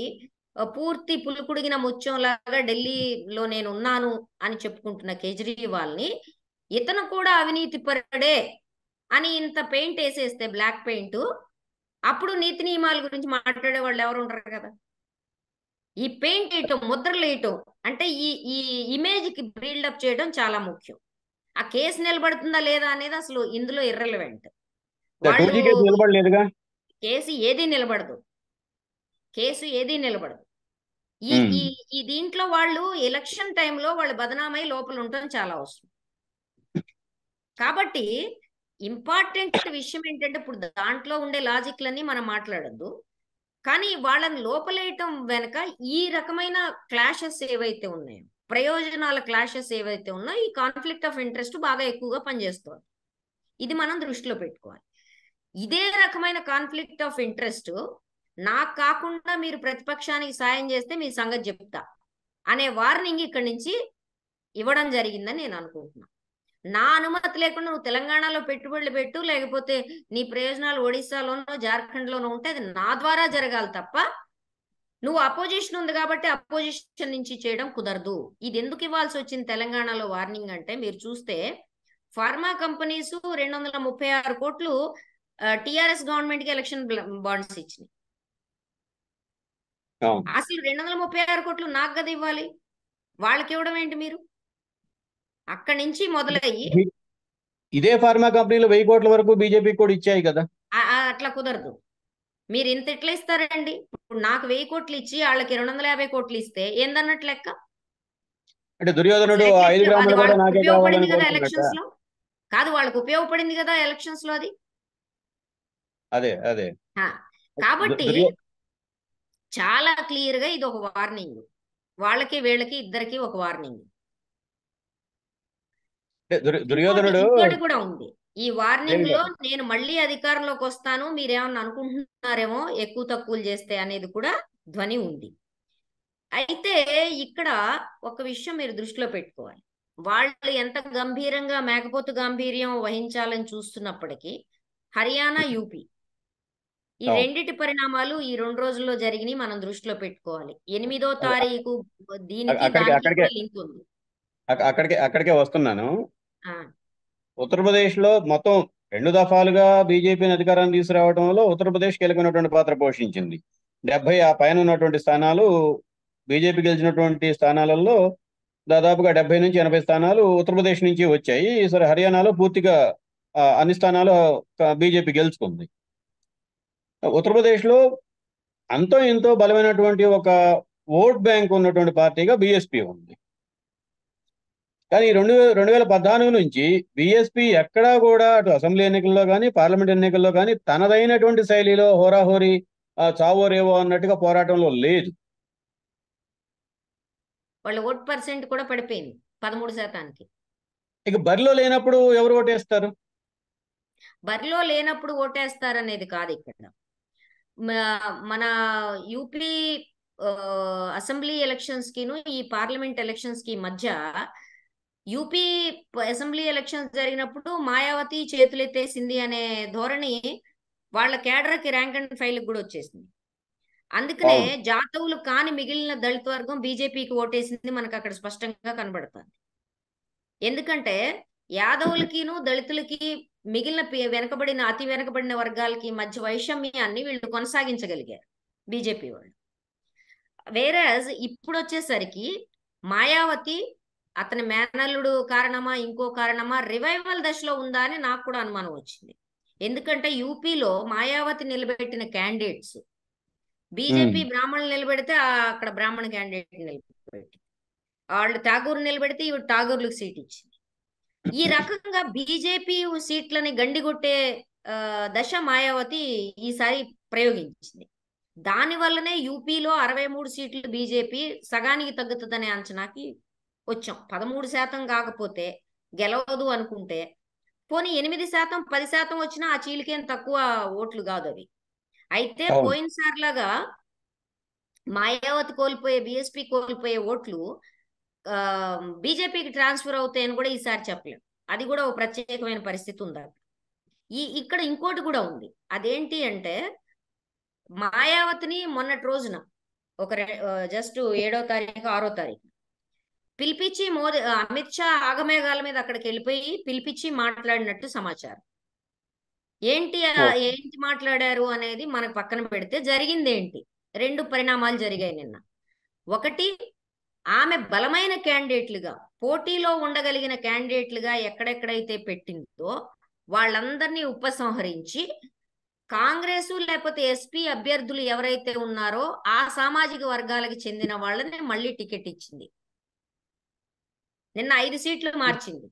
పూర్తి పులుకుడిగిన ముత్యం లాగా ఢిల్లీలో నేను ఉన్నాను అని చెప్పుకుంటున్న కేజ్రీవాల్ని ఇతను కూడా అవినీతి పరుడే అని ఇంత పెయింట్ వేసేస్తే, బ్లాక్ పెయింట్, అప్పుడు నీతి నియమాల గురించి మాట్లాడే వాళ్ళు ఎవరు ఉంటారు కదా. ఈ పెయింట్ వేయటం, ముద్రలు వేయటం అంటే ఈ ఇమేజ్ కి బిల్డప్ చేయడం చాలా ముఖ్యం. ఆ కేసు నిలబడుతుందా లేదా అనేది అసలు ఇందులో ఇర్రెలవెంట్. వాళ్ళు 2G కేసు నిలబడలేదుగా. కేసు ఏది నిలబడదు, కేసు ఏది నిలబడదు. ఈ ఈ ఈ దీంట్లో వాళ్ళు ఎలక్షన్ టైంలో వాళ్ళు బదనామై లోపల ఉండటం చాలా అవసరం. కాబట్టి ఇంపార్టెంట్ విషయం ఏంటంటే, ఇప్పుడు దాంట్లో ఉండే లాజిక్లన్నీ మనం మాట్లాడద్దు, కానీ వాళ్ళని లోపలేయటం వెనక ఈ రకమైన క్లాషెస్ ఏవైతే ఉన్నాయో, ప్రయోజనాల క్లాషెస్ ఏవైతే ఉన్నాయో, ఈ కాన్ఫ్లిక్ట్ ఆఫ్ ఇంట్రెస్ట్ బాగా ఎక్కువగా పనిచేస్తుంది. ఇది మనం దృష్టిలో పెట్టుకోవాలి. ఇదే రకమైన కాన్ఫ్లిక్ట్ ఆఫ్ ఇంట్రెస్ట్ నాకు కాకుండా మీరు ప్రతిపక్షానికి సాయం చేస్తే మీ సంగతి చెప్తా అనే వార్నింగ్ ఇక్కడి నుంచి ఇవ్వడం జరిగిందని నేను అనుకుంటున్నాను. నా అనుమతి లేకుండా నువ్వు తెలంగాణలో పెట్టుబడులు పెట్టు, లేకపోతే నీ ప్రయోజనాలు ఒడిశాలోనో జార్ఖండ్లోనో ఉంటే అది నా ద్వారా జరగాలి తప్ప, నువ్వు అపోజిషన్ ఉంది కాబట్టి అపోజిషన్ నుంచి చేయడం కుదరదు. ఇది ఎందుకు ఇవ్వాల్సి వచ్చింది తెలంగాణలో వార్నింగ్ అంటే, మీరు చూస్తే ఫార్మా కంపెనీస్ 236 కోట్లు టిఆర్ఎస్ గవర్నమెంట్ కి ఎలక్షన్ బాండ్స్ ఇచ్చినాయి. అసలు 236 కోట్లు నాకు కదా ఇవ్వాలి, వాళ్ళకి ఇవ్వడం ఏంటి మీరు? అక్కడి నుంచి మొదలయ్యి ఇదే ఫార్మా కంపెనీలు 1000 కోట్ల వరకు బీజేపీ కూడా ఇచ్చాయి కదా. అట్లా కుదరదు. మీరు ఇంత ఎట్లా ఇస్తారండి? ఇప్పుడు నాకు 1000 కోట్లు ఇచ్చి వాళ్ళకి 250 కోట్లు ఇస్తే ఏందన్నట్లు లెక్క? అంటే దుర్యోధనుడు 5 గ్రాములు కూడా నాకే ఉపయోగపడింది కావాలని కదా ఎలక్షన్స్ లో, కాదు వాళ్ళకి ఉపయోగపడింది కదా ఎలక్షన్స్ లో అది. అదే అదే కాబట్టి చాలా క్లియర్ గా ఇది ఒక వార్నింగ్, వాళ్ళకి వీళ్ళకి ఇద్దరికి ఒక వార్నింగ్. దుర్యోధనుడు ఇంకోటి కూడా ఉంది ఈ వార్నింగ్ లో, నేను మళ్ళీ అధికారంలోకి వస్తాను మీరేమన్నా అనుకుంటున్నారేమో ఎక్కువ తక్కువలు చేస్తే అనేది కూడా ధ్వని ఉంది. అయితే ఇక్కడ ఒక విషయం మీరు దృష్టిలో పెట్టుకోవాలి. వాళ్ళు ఎంత గంభీరంగా మేకపోతు గాంభీర్యం వహించాలని చూస్తున్నప్పటికీ హర్యానా, యూపీ ఈ రెండిటి పరిణామాలు ఈ 2 రోజుల్లో జరిగినాయి మనం దృష్టిలో పెట్టుకోవాలి. 8వ తారీఖు దీనికి లింక్ ఉంది. అక్కడికే వస్తున్నాను. ఉత్తరప్రదేశ్ లో మొత్తం 2 దఫాలుగా బీజేపీని అధికారాన్ని తీసుకురావడంలో ఉత్తరప్రదేశ్ కీలకమైనటువంటి పాత్ర పోషించింది. 70 ఆ పైన ఉన్నటువంటి స్థానాలు బీజేపీ గెలిచినటువంటి స్థానాలలో దాదాపుగా 70 నుంచి 80 స్థానాలు ఉత్తరప్రదేశ్ నుంచి వచ్చాయి. సరే, హర్యానాలో పూర్తిగా అన్ని స్థానాలు బీజేపీ గెలుచుకుంది. ఉత్తరప్రదేశ్లో అంతో ఎంతో బలమైనటువంటి ఒక ఓట్ బ్యాంక్ ఉన్నటువంటి పార్టీగా బీఎస్పీ ఉంది. కానీ 2014 నుంచి బీఎస్పీ ఎక్కడా కూడా అటు అసెంబ్లీ ఎన్నికల్లో కానీ పార్లమెంట్ ఎన్నికల్లో కానీ తనదైనటువంటి శైలిలో హోరాహోరీ చావో రేవో అన్నట్టుగా పోరాటంలో లేదు. వాళ్ళ ఓట్ పర్సెంట్ కూడా పడిపోయింది 13%. ఇక బరిలో లేనప్పుడు ఎవరు ఓటేస్తారు? బరిలో లేనప్పుడు ఓటేస్తారు అనేది కాదు ఇక్కడ. మన యూపీ అసెంబ్లీ ఎలక్షన్స్ కిను ఈ పార్లమెంట్ ఎలక్షన్స్ కి మధ్య యూపీ అసెంబ్లీ ఎలక్షన్స్ జరిగినప్పుడు మాయావతి చేతులెత్తేసింది అనే ధోరణి వాళ్ళ కేడర్కి ర్యాంక్ అండ్ ఫైల్ కూడా వచ్చేసింది. అందుకనే జాతవులు కాని మిగిలిన దళిత వర్గం బీజేపీకి ఓటేసింది మనకు అక్కడ స్పష్టంగా కనబడుతుంది. ఎందుకంటే యాదవులకిను దళితులకి మిగిలిన అతి వెనకబడిన వర్గాలకి మధ్య వైషమ్యాన్ని వీళ్ళు కొనసాగించగలిగారు బీజేపీ వాళ్ళు. వేరేజ్ ఇప్పుడు వచ్చేసరికి మాయావతి అతని మేనల్లుడు కారణమా ఇంకో కారణమా రివైవల్ దశలో ఉందా అని నాకు కూడా అనుమానం వచ్చింది. ఎందుకంటే యూపీలో మాయావతి నిలబెట్టిన క్యాండిడేట్స్ బీజేపీ బ్రాహ్మణులు నిలబెడితే అక్కడ బ్రాహ్మణ క్యాండిడేట్ నిలబెట్టి, వాళ్ళు ఠాగూర్ నిలబెడితే ఇవి ఠాగూర్లకు సీట్ ఇచ్చింది. ఈ రకంగా బీజేపీ సీట్లని గండిగొట్టే దశ మాయావతి ఈసారి ప్రయోగించింది. దాని వల్లనే యూపీలో 63 సీట్లు బీజేపీ సగానికి తగ్గుతుందనే అంచనాకి వచ్చాం. 13% కాకపోతే గెలవదు అనుకుంటే పోనీ 8%, 10% వచ్చినా ఆ చీలికేం తక్కువ ఓట్లు కాదు అవి. అయితే పోయినసారిలాగా మాయావతి కోల్పోయే, బీఎస్పీ కోల్పోయే ఓట్లు బీజేపీకి ట్రాన్స్ఫర్ అవుతాయని కూడా ఈసారి చెప్పలేం. అది కూడా ఒక ప్రత్యేకమైన పరిస్థితి ఉంది. ఇక్కడ ఇంకోటి కూడా ఉంది. అదేంటి అంటే మాయావతిని మొన్నటి రోజున జస్ట్ 7వ తారీఖు 6వ తారీఖు పిలిపించి అమిత్ షా ఆగమేఘాల మీద అక్కడికి వెళ్ళిపోయి పిలిపించి మాట్లాడినట్టు సమాచారం. ఏంటి ఏంటి మాట్లాడారు అనేది మనకు పక్కన పెడితే జరిగింది ఏంటి? 2 పరిణామాలు జరిగాయి నిన్న. ఒకటి, ఆమె బలమైన క్యాండిడేట్లుగా, పోటీలో ఉండగలిగిన క్యాండిడేట్లుగా ఎక్కడెక్కడైతే పెట్టిందో వాళ్ళందరినీ ఉపసంహరించి కాంగ్రెస్ లేకపోతే ఎస్పీ అభ్యర్థులు ఎవరైతే ఉన్నారో ఆ సామాజిక వర్గాలకు చెందిన వాళ్ళని మళ్ళీ టికెట్ ఇచ్చింది. నిన్న 5 సీట్లు మార్చింది.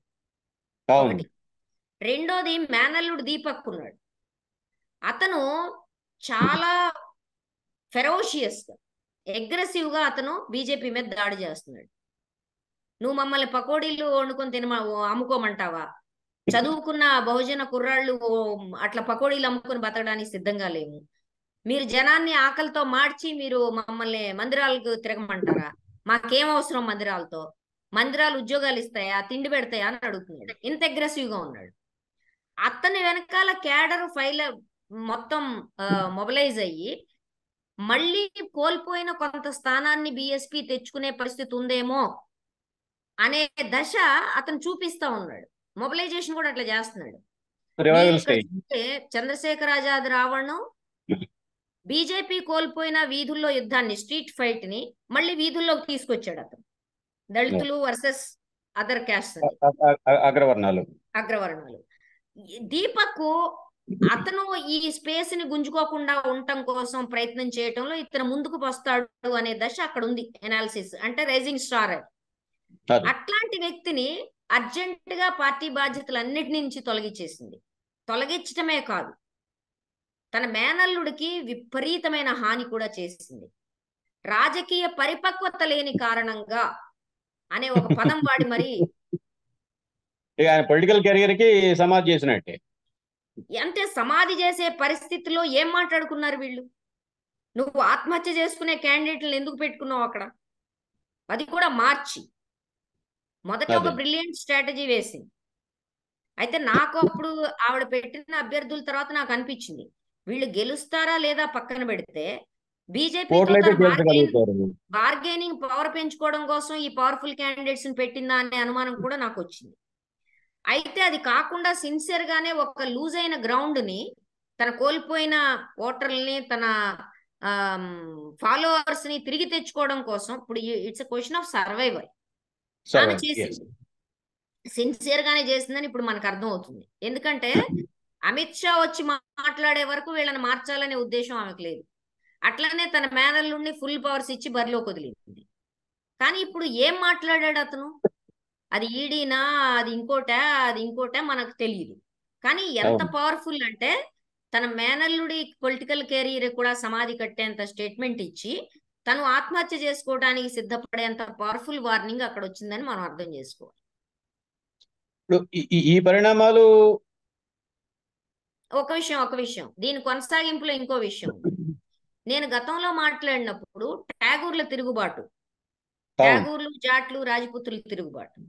ఒకటి. రెండోది, మేనల్లుడు దీపక్ ఉన్నాడు. అతను చాలా ఫెరోషియస్ గా, అగ్రెసివ్ గా అతను బీజేపీ మీద దాడి చేస్తున్నాడు. నువ్వు మమ్మల్ని పకోడీలు వండుకొని అమ్ముకోమంటావా? చదువుకున్న బహుజన కుర్రాళ్ళు అట్లా పకోడీలు అమ్ముకొని బతకడానికి సిద్ధంగా లేము. మీరు జనాన్ని ఆకలితో మార్చి మీరు మమ్మల్ని మందిరాలకు తిరగమంటారా? మాకేం అవసరం మందిరాలతో? మందిరాలు ఉద్యోగాలు ఇస్తాయా, తిండి పెడతాయా అని అడుగుతున్నాడు. ఇంత అగ్రెసివ్ గా ఉన్నాడు. అతని వెనకాల క్యాడర్ ఫైల్ మొత్తం మొబిలైజ్ అయ్యి మళ్ళీ కోల్పోయిన కొంత స్థానాన్ని బీఎస్పీ తెచ్చుకునే పరిస్థితి ఉందేమో అనే దశ అతను చూపిస్తా ఉన్నాడు. మొబిలైజేషన్ కూడా అట్లా చేస్తున్నాడు. చంద్రశేఖర్ ఆజాద్ రావణం బీజేపీ కోల్పోయిన వీధుల్లో యుద్ధాన్ని, స్ట్రీట్ ఫైట్ ని మళ్ళీ వీధుల్లోకి తీసుకొచ్చాడు. అతను దళితులు వర్సెస్ అదర్ క్యాస్ట్, అగ్రవర్ణాలు. దీపక్ అతను ఈ స్పేస్ ని గుంజుకోకుండా ఉండటం కోసం ప్రయత్నం చేయటంలో ఇతను ముందుకు వస్తాడు అనే దశ అక్కడ ఉంది. ఎనాలిసిస్ అంటే రైజింగ్ స్టార్. అట్లాంటి వ్యక్తిని అర్జెంట్ గా పార్టీ బాధ్యతలన్నిటి నుంచి తొలగించేసింది. తొలగించటమే కాదు, తన మేనల్లుడికి విపరీతమైన హాని కూడా చేసింది. రాజకీయ పరిపక్వత లేని కారణంగా అనే ఒక పదం వాడి మరి పొలిటికల్ కెరియర్ కి సమాధి చేసినట్టే. అంటే సమాధి చేసే పరిస్థితిలో ఏం మాట్లాడుకున్నారు వీళ్ళు? నువ్వు ఆత్మహత్య చేసుకునే క్యాండిడేట్లను ఎందుకు పెట్టుకున్నావు అక్కడ? అది కూడా మార్చి మొదట ఒక బ్రిలియంట్ స్ట్రాటజీ వేసింది. అయితే నాకు అప్పుడు ఆవిడ పెట్టిన అభ్యర్థుల తర్వాత నాకు అనిపించింది, వీళ్ళు గెలుస్తారా లేదా పక్కన పెడితే బీజేపీతో బార్గెనింగ్ పవర్ పెంచుకోవడం కోసం ఈ పవర్ఫుల్ క్యాండిడేట్స్ ని పెట్టిందా అనే అనుమానం కూడా నాకు వచ్చింది. అయితే అది కాకుండా సిన్సియర్ గానే ఒక లూజ్ అయిన గ్రౌండ్ ని, తన కోల్పోయిన ఓటర్లని, తన ఫాలోవర్స్ ని తిరిగి తెచ్చుకోవడం కోసం ఇప్పుడు it's a question of survival. ఆమె చేసింది, సిన్సియర్ గానే చేసిందని ఇప్పుడు మనకు అర్థం అవుతుంది. ఎందుకంటే అమిత్ షా వచ్చి మాట్లాడే వరకు వీళ్ళని మార్చాలనే ఉద్దేశం ఆమెకు లేదు. అట్లానే తన మేనల్లుడిని ఫుల్ పవర్స్ ఇచ్చి బరిలోకి వదిలింది. కానీ ఇప్పుడు ఏం మాట్లాడాడు అతను? అది ఈడీనా, అది ఇంకోట మనకు తెలియదు. కానీ ఎంత పవర్ఫుల్ అంటే తన మేనల్లుడి పొలిటికల్ కెరీర్ కూడా సమాధి కట్టేంత స్టేట్మెంట్ ఇచ్చి తను ఆత్మహత్య చేసుకోవడానికి సిద్ధపడేంత పవర్ఫుల్ వార్నింగ్ అక్కడ వచ్చిందని మనం అర్థం చేసుకోవాలి. ఈ పరిణామాలు ఒక విషయం దీని కొనసాగింపులో ఇంకో విషయం. నేను గతంలో మాట్లాడినప్పుడు ట్యాగూర్ల తిరుగుబాటు, ట్యాగూర్లు, జాట్లు, రాజపుత్రుల తిరుగుబాటు,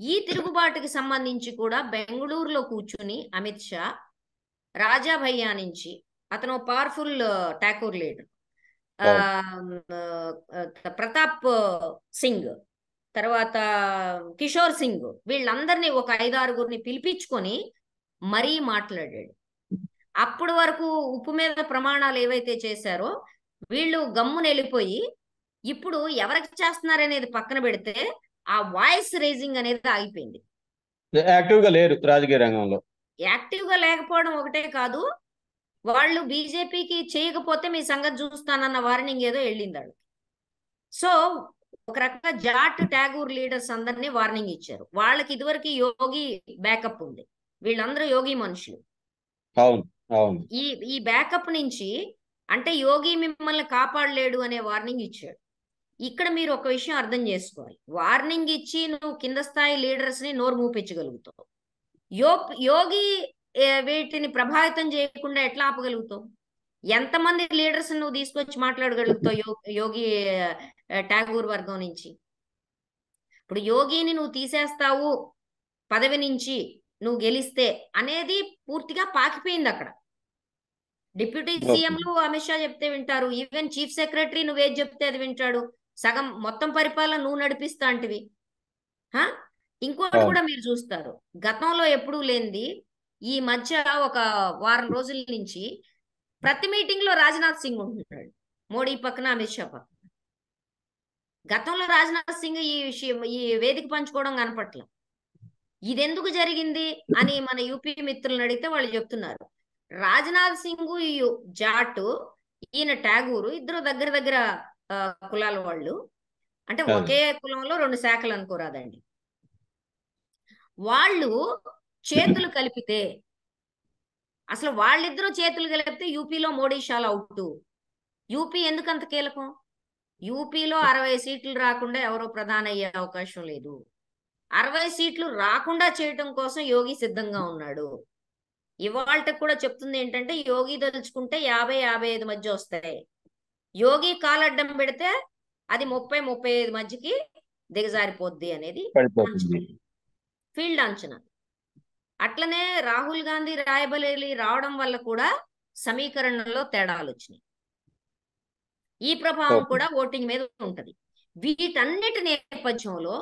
ఈ తిరుగుబాటుకి సంబంధించి కూడా బెంగళూరులో కూర్చుని అమిత్ షా రాజా భయ్యా నుంచి, అతను పవర్ఫుల్ ఠాకూర్ లీడర్, ప్రతాప్ సింగ్, తర్వాత కిషోర్ సింగ్, వీళ్ళందరినీ ఒక 5-6 పిలిపించుకొని మరీ మాట్లాడాడు. అప్పటి వరకు ఉప్పు మీద ప్రమాణాలు ఏవైతే చేశారో వీళ్ళు గమ్మున వెళ్ళిపోయి ఇప్పుడు ఎవరికి చేస్తున్నారనేది పక్కన పెడితే ఆ వాయిస్ రేజింగ్ అనేది ఆగిపోయింది. యాక్టివ్ గా లేరు రాజకీయ రంగంలో. యాక్టివ్ గా లేకపోవడం ఒకటే కాదు, వాళ్ళు బీజేపీకి చేయకపోతే మీ సంగతి చూస్తానన్న వార్నింగ్ ఏదో వెళ్ళింది. సో ఒక రకంగా జాట్, ట్యాగూర్ లీడర్స్ అందరినీ వార్నింగ్ ఇచ్చారు. వాళ్ళకి ఇదివరకు యోగి బ్యాకప్ ఉంది, వీళ్ళందరూ యోగి మనుషులు. ఈ బ్యాకప్ నుంచి అంటే యోగి మిమ్మల్ని కాపాడలేడు అనే వార్నింగ్ ఇచ్చాడు. ఇక్కడ మీరు ఒక విషయం అర్థం చేసుకోవాలి, వార్నింగ్ ఇచ్చి నువ్వు కింద స్థాయి లీడర్స్ ని నోరు మూపించగలుగుతావు, యోగి వీటిని ప్రభావితం చేయకుండా ఎట్లా ఆపగలుగుతావు? ఎంతమంది లీడర్స్ నువ్వు తీసుకొచ్చి మాట్లాడగలుగుతావు యోగి ట్యాగూర్ వర్గం నుంచి? ఇప్పుడు యోగిని నువ్వు తీసేస్తావు పదవి నుంచి నువ్వు గెలిస్తే అనేది పూర్తిగా పాకిపోయింది అక్కడ. Deputy okay. సీఎంలు అమిత్ షా చెప్తే వింటారు. ఈవెన్ చీఫ్ సెక్రటరీ నువ్వేది చెప్తే అది వింటాడు. సగం మొత్తం పరిపాలన నువ్వు నడిపిస్తా అంటివి. ఇంకోటి అవును. కూడా మీరు చూస్తారు, గతంలో ఎప్పుడూ లేనిది ఈ మధ్య ఒక వారం రోజుల నుంచి ప్రతి మీటింగ్ లో రాజ్నాథ్ సింగ్ ఉంటున్నాడు, మోడీ పక్కన అమిత్ షా పక్కన. గతంలో రాజ్నాథ్ సింగ్ ఈ వేదిక పంచుకోవడం కనపట్ల. ఇదెందుకు జరిగింది అని మన యూపీ మిత్రులను అడిగితే వాళ్ళు చెప్తున్నారు, రాజ్నాథ్ సింగ్ ఈ జాట్, ఈయన ట్యాగూరు, ఇద్దరు దగ్గర దగ్గర కులాల వాళ్ళు. అంటే అవును. ఒకే కులంలో రెండు శాఖలు అనుకోరాదండి. వాళ్ళు చేతులు కలిపితే, అసలు వాళ్ళిద్దరూ చేతులు కలిపితే యూపీలో మోడీ షాల్ అవుట్. యూపీ ఎందుకంత కీలకం? యూపీలో 60 సీట్లు రాకుండా ఎవరో ప్రధాని అయ్యే అవకాశం లేదు. 60 సీట్లు రాకుండా చేయటం కోసం యోగి సిద్ధంగా ఉన్నాడు. ఇవాళకి కూడా చెప్తుంది ఏంటంటే, యోగి తలుచుకుంటే 50-55 మధ్య వస్తాయి. యోగి కాలడ్డం పెడితే అది 30-35 మధ్యకి దిగజారిపోద్ది అనేది పడిపోతుంది. ఫీల్డ్ అంచనా. అట్లనే రాహుల్ గాంధీ రాయబరేలీ రావడం వల్ల కూడా సమీకరణలో తేడాలు వచ్చినాయి. ఈ ప్రభావం ఓకే. కూడా ఓటింగ్ మీద ఉంటది. వీటన్నిటి నేపథ్యంలో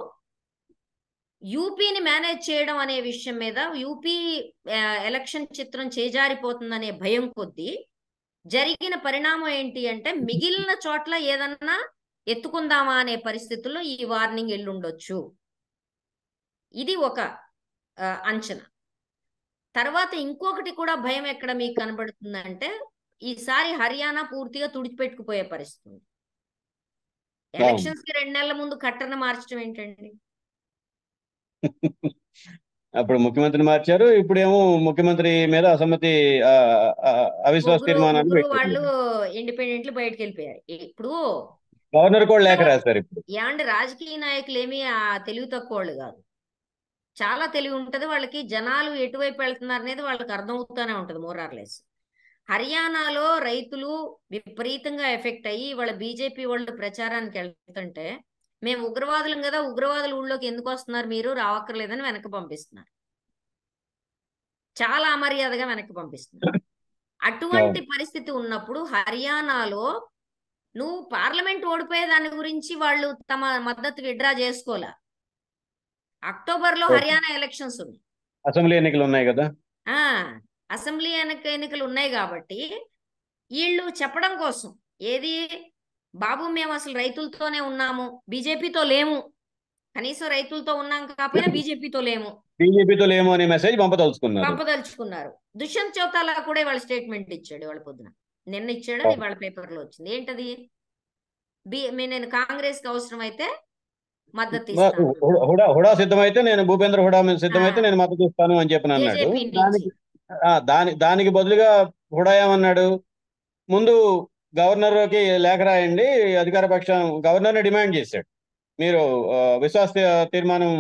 యూపీని మేనేజ్ చేయడం అనే విషయం మీద, యూపీ ఎలక్షన్ చిత్రం చేజారిపోతుందనే భయం కొద్దీ జరిగిన పరిణామం ఏంటి అంటే, మిగిలిన చోట్ల ఏదన్నా ఎత్తుకుందామా అనే పరిస్థితుల్లో ఈ వార్నింగ్ ఎల్లుండొచ్చు. ఇది ఒక అంచనా. తర్వాత ఇంకొకటి కూడా భయం ఎక్కడ మీకు కనబడుతుందంటే, ఈసారి హర్యానా పూర్తిగా తుడిచిపెట్టుకుపోయే పరిస్థితి ఉంది. ఎలక్షన్స్ కి 2 నెలల ముందు కట్టర్ను మార్చడం ఏంటండి? అప్పుడు ముఖ్యమంత్రిని మార్చారు, ఇప్పుడేమో ముఖ్యమంత్రి మీద అసమ్మతి అవిశ్వాస తీర్మానాన్ని ముగ్గురు పెట్టారు. వాళ్ళు ఇండిపెండెంట్లు బయటకు వెళ్ళిపోయారు. ఇప్పుడు గవర్నర్ కూడా లేఖ రాశారు ఇప్పుడు. ఏమంటే రాజకీయ నాయకులు ఏమి తెలివి తక్కువ వాళ్ళు కాదు, చాలా తెలివి ఉంటది వాళ్ళకి. జనాలు ఎటువైపు వెళ్తున్నారు అనేది వాళ్ళకి అర్థమవుతూనే ఉంటది మోరార్లెస్. హర్యానాలో రైతులు విపరీతంగా ఎఫెక్ట్ అయ్యి వాళ్ళ బీజేపీ వాళ్ళు ప్రచారానికి వెళ్తుంటే, మేము ఉగ్రవాదులం కదా, ఉగ్రవాదుల ఊళ్ళోకి ఎందుకు వస్తున్నారు మీరు, రావక్కర్లేదని వెనక్కి పంపిస్తున్నారు. చాలా అమర్యాదగా వెనక్కి పంపిస్తున్నారు. అటువంటి పరిస్థితి ఉన్నప్పుడు హర్యానాలో నువ్వు పార్లమెంట్ ఓడిపోయే దాని గురించి వాళ్ళు తమ మద్దతు విడ్రా చేసుకోలే. అక్టోబర్లో హర్యానా ఎలక్షన్స్ ఉన్నాయి, అసెంబ్లీ ఎన్నికలు ఉన్నాయి కదా. అసెంబ్లీ ఎన్నికలు ఉన్నాయి కాబట్టి వీళ్ళు చెప్పడం కోసం, ఏది బాబు మేము అసలు రైతులతోనే ఉన్నాము, బీజేపీతో లేము, కనీసం రైతులతో ఉన్నాం కాకపోయినా బీజేపీతో లేము అనే మెసేజ్ పంపదలుచుకున్నారు. దుష్యంత్ చౌతాలా కూడా వాళ్ళ స్టేట్మెంట్ ఇచ్చాడు వాళ్ళ పొద్దున, నిన్న ఇచ్చాడు, అది వాళ్ళ పేపర్లో వచ్చింది. ఏంటది? నేను కాంగ్రెస్ కి అవసరం అయితే మద్దతు ఇస్తాను, హుడా సిద్ధమైతే నేను, భూపేంద్ర హుడా సిద్ధమైతే నేను మద్దతు ఇస్తాను అని చెప్పి అన్నాడు. దానికి బదులుగా హుడా ఏమన్నాడు, ముందు గవర్నర్కి లేఖ రాయండి, అధికార పక్షం గవర్నర్ని డిమాండ్ చేశాడు, మీరు విశ్వాస తీర్మానం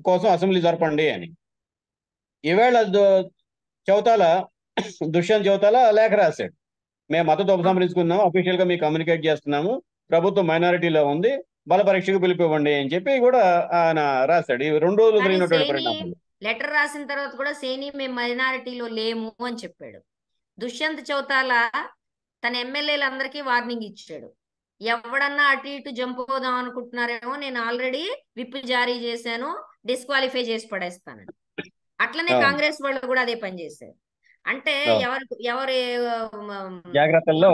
కోసం అసెంబ్లీ జరపండి అని. ఈవేళ దుష్యంత్ చౌతాలా లేఖ రాశాడు, మేము మద్దతు ఉపసంహరించుకున్నాము, అఫీషియల్ గా మీకు కమ్యూనికేట్ చేస్తున్నాము, ప్రభుత్వం మైనారిటీలో ఉంది, బల పరీక్షకు పిలిపివ్వండి అని చెప్పి కూడా ఆయన రాశాడు. ఈ 2 రోజులు జరిగినటువంటి పరిణామాలు. లెటర్ రాసిన తర్వాత కూడా సేని మేము మైనారిటీలో లేము అని చెప్పాడు. దుష్యంత్ చౌతాలా తన ఎమ్మెల్యేలందరికీ వార్నింగ్ ఇచ్చాడు, ఎవడన్నా అటు ఇటు జంప్ అవుదాం అనుకుంటున్నారేమో, నేను ఆల్రెడీ విప్ జారీ చేశాను, డిస్క్వాలిఫై చేసి పడేస్తానని. అట్లనే కాంగ్రెస్ వాళ్ళు కూడా అదే పని చేశారు. అంటే ఎవరి జాగ్రత్తల్లో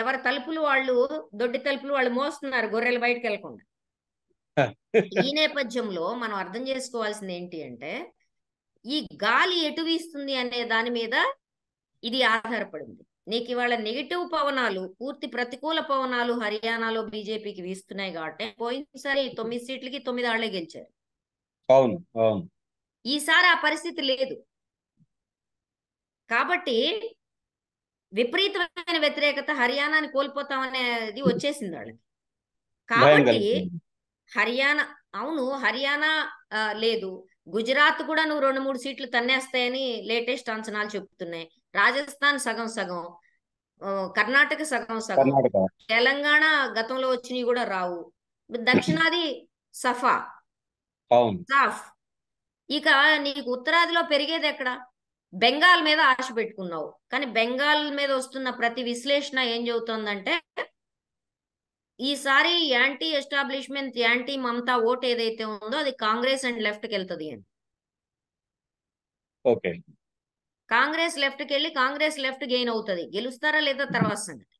ఎవరి తలుపులు వాళ్ళు, దొడ్డి తలుపులు వాళ్ళు మోస్తున్నారు, గొర్రెలు బయటకు వెళ్లకుండా. ఈ నేపథ్యంలో మనం అర్థం చేసుకోవాల్సింది ఏంటి అంటే, ఈ గాలి ఎటు వీస్తుంది అనే దాని మీద ఇది ఆధారపడింది. నీకు ఇవాళ నెగిటివ్ పవనాలు, పూర్తి ప్రతికూల పవనాలు హర్యానాలో బీజేపీకి వీస్తున్నాయి కాబట్టి, పోయినసారి 9 సీట్లకి 9 ఆళ్లే గెలిచారు. అవును అవును. ఈసారి ఆ పరిస్థితి లేదు కాబట్టి విపరీతమైన వ్యతిరేకత, హర్యానాని కోల్పోతామనేది వచ్చేసింది వాళ్ళకి. కాబట్టి హర్యానా, అవును హర్యానా లేదు, గుజరాత్ కూడా నువ్వు 2-3 సీట్లు తన్నేస్తాయని లేటెస్ట్ అంచనాలు చెప్తున్నాయి. రాజస్థాన్ సగం సగం, కర్ణాటక సగం సగం, తెలంగాణ గతంలో వచ్చినవి కూడా రావు, దక్షిణాది సాఫ్. ఇక నీకు ఉత్తరాదిలో పెరిగేది ఎక్కడ? బెంగాల్ మీద ఆశ పెట్టుకున్నావు, కానీ బెంగాల్ మీద వస్తున్న ప్రతి విశ్లేషణ ఏం చెబుతోందంటే ఈసారి anti establishment anti Mamata vote ఏదైతే ఉందో అది కాంగ్రెస్ అండ్ లెఫ్ట్ కి వెళ్తుంది అని. ఓకే. కాంగ్రెస్ లెఫ్ట్ కి వెళ్ళి కాంగ్రెస్ లెఫ్ట్ గెయిన్ అవుతుంది. గెలుస్తారా లేదా తర్వాత సంగతి.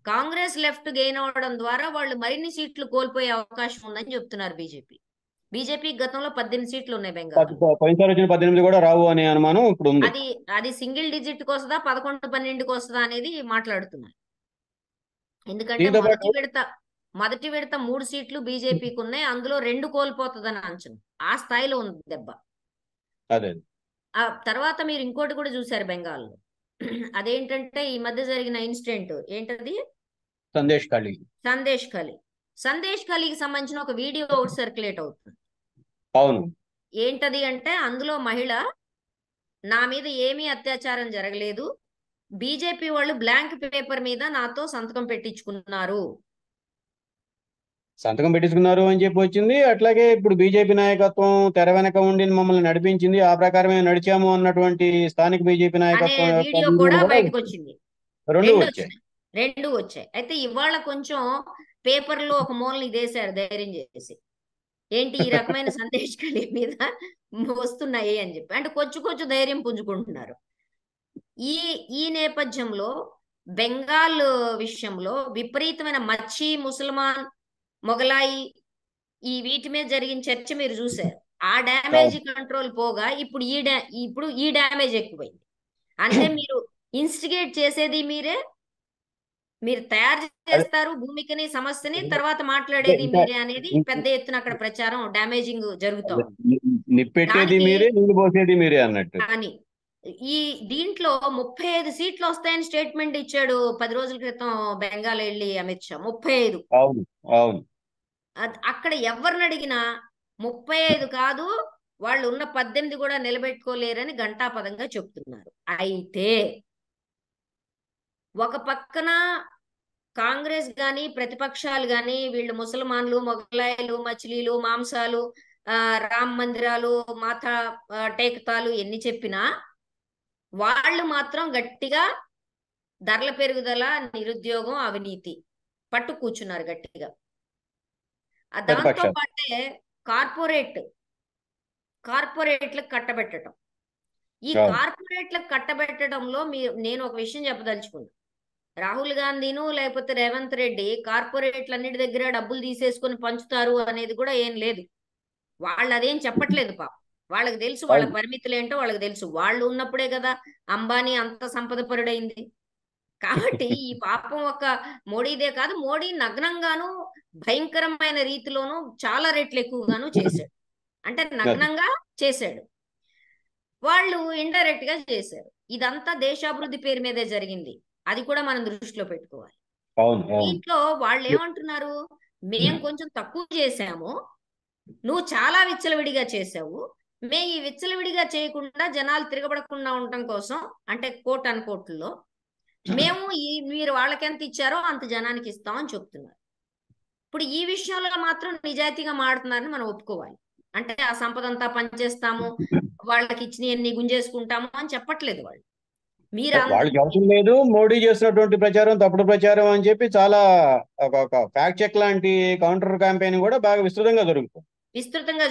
కాంగ్రెస్ లెఫ్ట్ గెయిన్ అవడం ద్వారా వాళ్ళు మరిన్ని సీట్లు కోల్పోయే అవకాశం ఉందని చెప్తున్నారు బీజేపీ. బీజేపీ గతంలో 18 సీట్లు ఉన్నాయి బెంగాల్. పోయినసారి వచ్చిన 18 కూడా రావు అనే అనుమానం ఇప్పుడు ఉంది. అది సింగిల్ డిజిట్ కి వస్తుందా 11, 12కి వస్తుందా అనేది మాట్లాడుతున్నారు. ఎందుకంటే మొదటి విడత 3 సీట్లు బీజేపీకి ఉన్నాయి, అందులో 2 కోల్పోతుందని అంచనా. ఆ స్థాయిలో ఉంది దెబ్బ. అదే ఆ తర్వాత మీరు ఇంకోటి కూడా చూసారు బెంగాల్లో. అదేంటంటే ఈ మధ్య జరిగిన ఇన్సిడెంట్ ఏంటది, సందేశ్ ఖలీకి సంబంధించిన ఒక వీడియో అవుట్ సర్క్యులేట్ అవుతుంది. అవును. ఏంటది అంటే అందులో మహిళ నా మీద ఏమీ అత్యాచారం జరగలేదు, బీజేపీ వాళ్ళు బ్లాంక్ పేపర్ మీద నాతో సంతకం పెట్టించుకున్నారు అని చెప్పి వచ్చింది. అట్లాగే ఇప్పుడు బీజేపీ నాయకత్వం తెర వెనక ఉండి మమ్మల్ని నడిపించింది, ఆ ప్రకారమే నడిచాము అన్నటువంటి స్థానిక బీజేపీ నాయకత్వం వీడియో కూడా బయటకు వచ్చింది. రెండు వచ్చాయి. అయితే ఇవాళ కొంచెం పేపర్లో ఒక మూలని ఇదేశారు ధైర్యం చేసి, ఏంటి ఈ రకమైన సందేశ్ ఖలీ మీద వస్తున్నాయి అని చెప్పి, అంటే కొంచెం ధైర్యం పుంజుకుంటున్నారు. ఈ నేపథ్యంలో బెంగాల్ విషయంలో విపరీతమైన మచ్చి, ముసల్మాన్, మొగలాయి ఈ వీటి మీద జరిగిన చర్చ మీరు చూసారు. ఆ డ్యామేజ్ కంట్రోల్ పోగా ఇప్పుడు ఈ డ్యామేజ్ ఎక్కువైంది. అంటే మీరు ఇన్స్టిగేట్ చేసేది మీరు తయారు చేస్తారు భూమికని, సమస్యని, తర్వాత మాట్లాడేది మీరే అనేది పెద్ద ఎత్తున అక్కడ ప్రచారం డ్యామేజింగ్ జరుగుతా ఉంది. నిప్పెట్టేది మీరే, నీళ్ళు పోసేది మీరే అన్నట్టు. కానీ దీంట్లో 35 సీట్లు వస్తాయని స్టేట్మెంట్ ఇచ్చాడు 10 రోజుల క్రితం బెంగాల్ వెళ్ళి అమిత్ షా. 35. అవును. అక్కడ ఎవరిని అడిగినా 35 కాదు, వాళ్ళు ఉన్న 18 కూడా నిలబెట్టుకోలేరని ఘంటాపదంగా చెప్తున్నారు. అయితే ఒక పక్కన కాంగ్రెస్ గాని ప్రతిపక్షాలు గాని వీళ్ళు ముసల్మాన్లు, మొగలాయలు, మచిలీలు, మాంసాలు, రామ్ మందిరాలు, మాతా టేకతాలు ఎన్ని చెప్పినా వాళ్ళు మాత్రం గట్టిగా ధరల పెరుగుదల, నిరుద్యోగం, అవినీతి పట్టు కూర్చున్నారు గట్టిగా. దాంతో పాటే కార్పొరేట్లకు కట్టబెట్టడం. ఈ కార్పొరేట్లకు కట్టబెట్టడంలో నేను ఒక విషయం చెప్పదలుచుకున్నా. రాహుల్ గాంధీను లేకపోతే రేవంత్ రెడ్డి కార్పొరేట్లన్నిటి దగ్గర డబ్బులు తీసేసుకొని పంచుతారు అనేది కూడా ఏం లేదు. వాళ్ళు అదేం చెప్పట్లేదు పాప. వాళ్ళకి తెలుసు వాళ్ళ పరిమితులు ఏంటో వాళ్ళకి తెలుసు. వాళ్ళు ఉన్నప్పుడే కదా అంబానీ అంత సంపద పరుడైంది. కాబట్టి ఈ పాపం ఒక మోడీదే కాదు, మోడీ నగ్నంగాను భయంకరమైన రీతిలోనూ చాలా రెట్లు ఎక్కువగాను చేశాడు. అంటే నగ్నంగా చేశాడు, వాళ్ళు ఇండైరెక్ట్ గా చేశారు. ఇదంతా దేశాభివృద్ధి పేరు మీదే జరిగింది. అది కూడా మనం దృష్టిలో పెట్టుకోవాలి. దీంట్లో వాళ్ళు ఏమంటున్నారు, మేము కొంచెం తక్కువ చేశాము, నువ్వు చాలా విచ్చలవిడిగా చేసావు, మేము ఈ విచ్చలవిడిగా చేయకుండా జనాలు తిరగబడకుండా ఉండటం కోసం, అంటే కోట్ అన్ కోట్లో మేము మీరు వాళ్ళకెంత ఇచ్చారో అంత జనానికి ఇస్తామని చెప్తున్నారు. ఇప్పుడు ఈ విషయంలో మాత్రం నిజాయితీగా మాడుతున్నారని మనం ఒప్పుకోవాలి. అంటే ఆ సంపద అంతా పనిచేస్తాము, వాళ్ళకి ఇచ్చినవన్నీ గుంజేసుకుంటాము అని చెప్పట్లేదు వాళ్ళు. వాళ్ళు చెప్పడం లేదు, మోడీ చేసినటువంటి ప్రచారం తప్పుడు ప్రచారం అని చెప్పి చాలా ఒక ఫ్యాక్ట్ చెక్ లాంటి కౌంటర్ క్యాంపెయిన్ కూడా బాగా విస్తృతంగా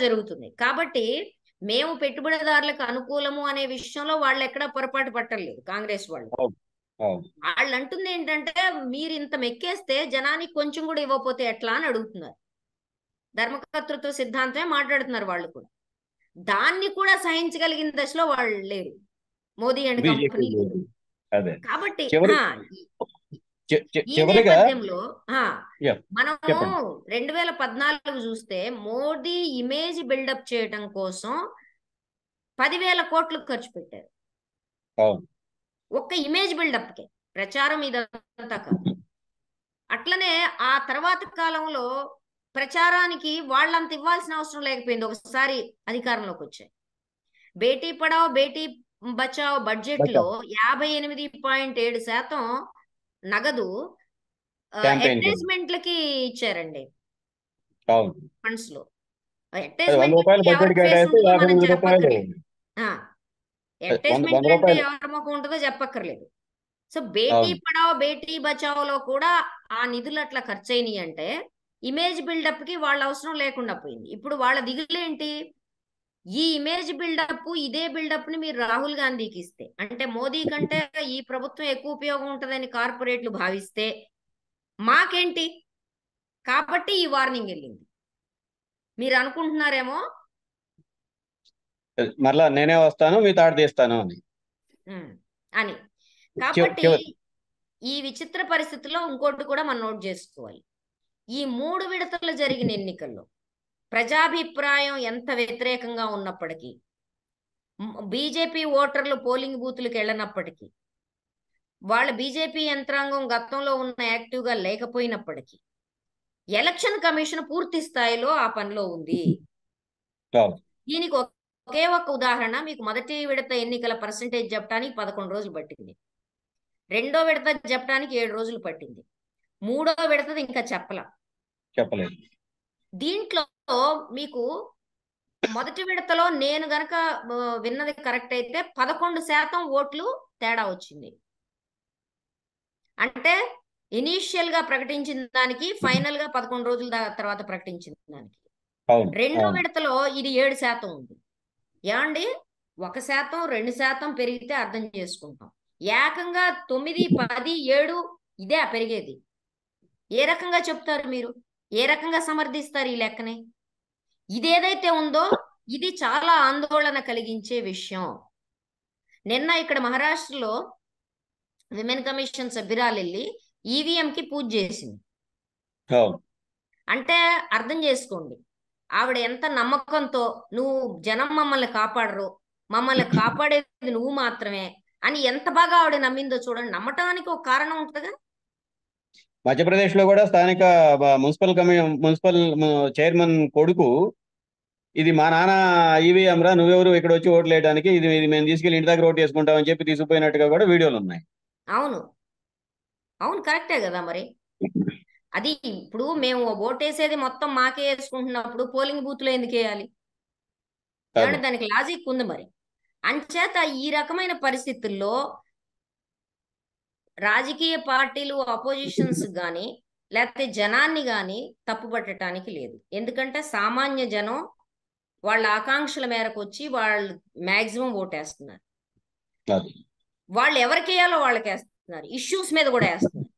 జరుగుతుంది. కాబట్టి మేము పెట్టుబడిదారులకు అనుకూలము అనే విషయంలో వాళ్ళు ఎక్కడా పొరపాటు పట్టలేదు కాంగ్రెస్ వాళ్ళు. వాళ్ళు అంటుంది ఏంటంటే మీరు ఇంత మెక్కేస్తే జనానికి కొంచెం కూడా ఇవ్వకపోతే ఎట్లా అని అడుగుతున్నారు. ధర్మకర్తృత్వ సిద్ధాంతమే మాట్లాడుతున్నారు వాళ్ళు కూడా. దాన్ని కూడా సహించగలిగిన దశలో వాళ్ళు లేరు మోదీ అండ్ కంపెనీ. కాబట్టి ఈ నేపథ్యంలో మనము 2014 చూస్తే మోడీ ఇమేజ్ బిల్డప్ చేయడం కోసం 10,000 కోట్లు ఖర్చు పెట్టారు. ఒక్క ఇమేజ్ బిల్డప్ కే, ప్రచారం ఇదంతా కాదు. అట్లనే ఆ తర్వాత కాలంలో ప్రచారానికి వాళ్ళంత ఇవ్వాల్సిన అవసరం లేకపోయింది ఒకసారి అధికారంలోకి వచ్చాయి. బేటీ పడావ్ బేటీ బచావ్ బడ్జెట్ లో 58.7% నగదు అడ్వర్టైజ్మెంట్లకి ఇచ్చారండి. ఫండ్స్ లో అడ్వర్టైజ్మెంట్ అంటే రూపాయలు. ఎవరి ముఖం ఉంటుందో చెప్పక్కర్లేదు. సో బేటీ అవును. పడావో బేటీ బచావోలో కూడా ఆ నిధులు అట్లా ఖర్చు అయినాయి అంటే ఇమేజ్ బిల్డప్ కి వాళ్ళ అవసరం లేకుండా పోయింది. ఇప్పుడు వాళ్ళ దిగులేంటి? ఈ ఇమేజ్ బిల్డప్, ఇదే బిల్డప్ ని మీరు రాహుల్ గాంధీకి ఇస్తే, అంటే మోదీ కంటే ఈ ప్రభుత్వం ఎక్కువ ఉపయోగం ఉంటుందని కార్పొరేట్లు భావిస్తే మాకేంటి? కాబట్టి ఈ వార్నింగ్ వెళ్ళింది. మీరు అనుకుంటున్నారేమో మరలా నేనే వస్తాను, మీ తాడు తీస్తాను అని. అని. కాబట్టి ఈ విచిత్ర పరిస్థితుల్లో ఇంకోటి కూడా మనం నోట్ చేసుకోవాలి. ఈ 3 విడతలు జరిగిన ఎన్నికల్లో ప్రజాభిప్రాయం ఎంత వ్యతిరేకంగా ఉన్నప్పటికీ, బీజేపీ ఓటర్లు పోలింగ్ బూత్లకు వెళ్ళనప్పటికీ, వాళ్ళ బీజేపీ యంత్రాంగం గతంలో ఉన్న యాక్టివ్గా లేకపోయినప్పటికీ ఎలక్షన్ కమిషన్ పూర్తి స్థాయిలో ఆ పనిలో ఉంది. దీనికి ఒకే ఒక ఉదాహరణ, మీకు మొదటి విడత ఎన్నికల పర్సంటేజ్ చెప్పడానికి 11 రోజులు పట్టింది, రెండో విడత చెప్పడానికి 7 రోజులు పట్టింది, మూడో విడతది ఇంకా చెప్పలేదు. దీంట్లో మీకు మొదటి విడతలో నేను గనక విన్నది కరెక్ట్ అయితే 11% ఓట్లు తేడా వచ్చింది. అంటే ఇనీషియల్ గా ప్రకటించిన దానికి ఫైనల్ గా 11 రోజుల తర్వాత ప్రకటించిన దానికి. రెండో విడతలో ఇది 7% ఉంది. ఏమండి, 1%, 2% పెరిగితే అర్థం చేసుకుంటాం. ఏకంగా 9, 10, 7 ఇదే పెరిగేది. ఏ రకంగా చెప్తారు మీరు? ఏ రకంగా సమర్థిస్తారు ఈ లెక్కని? ఇదేదైతే ఉందో ఇది చాలా ఆందోళన కలిగించే విషయం. నిన్న ఇక్కడ మహారాష్ట్రలో విమెన్ కమిషన్ సభ్యురాలు వెళ్ళి ఈవీఎం కి పూజ చేసింది. అంటే అర్థం చేసుకోండి, ఆవిడ ఎంత నమ్మకంతో నువ్వు జనం మమ్మల్ని కాపాడరు, మమ్మల్ని కాపాడేది నువ్వు మాత్రమే అని ఎంత బాగా ఆవిడ నమ్మిందో చూడండి. నమ్మటానికి ఒక కారణం ఉంటుందిగా. మధ్యప్రదేశ్ లో కూడా స్థానిక మున్సిపల్ చైర్మన్ కొడుకు, ఇది మా నాన్న ఈవీఎం రా, నువ్వెవరు ఇక్కడ వచ్చి ఓట్లు వేయడానికి, ఇది మేము తీసుకెళ్లి ఇంటి దగ్గర ఓటు వేసుకుంటామని చెప్పి తీసుకుపోయినట్టుగా కూడా వీడియోలు ఉన్నాయి. అవును, కరెక్టే కదా. మరి అది ఇప్పుడు మేము ఓటేసేది మొత్తం మాకే వేసుకుంటున్నప్పుడు పోలింగ్ బూత్ లో ఎందుకు వేయాలి? దానికి లాజిక్ ఉంది. మరి అంచేత ఈ రకమైన పరిస్థితుల్లో రాజకీయ పార్టీలు, అపోజిషన్స్ గాని లేకపోతే జనాన్ని గాని తప్పుపట్టడానికి లేదు. ఎందుకంటే సామాన్య జనం వాళ్ళ ఆకాంక్షల మేరకు వచ్చి వాళ్ళు మాక్సిమం ఓటేస్తున్నారు. వాళ్ళు ఎవరికి వేయాలో వాళ్ళకి వేస్తున్నారు, ఇష్యూస్ మీద కూడా వేస్తున్నారు.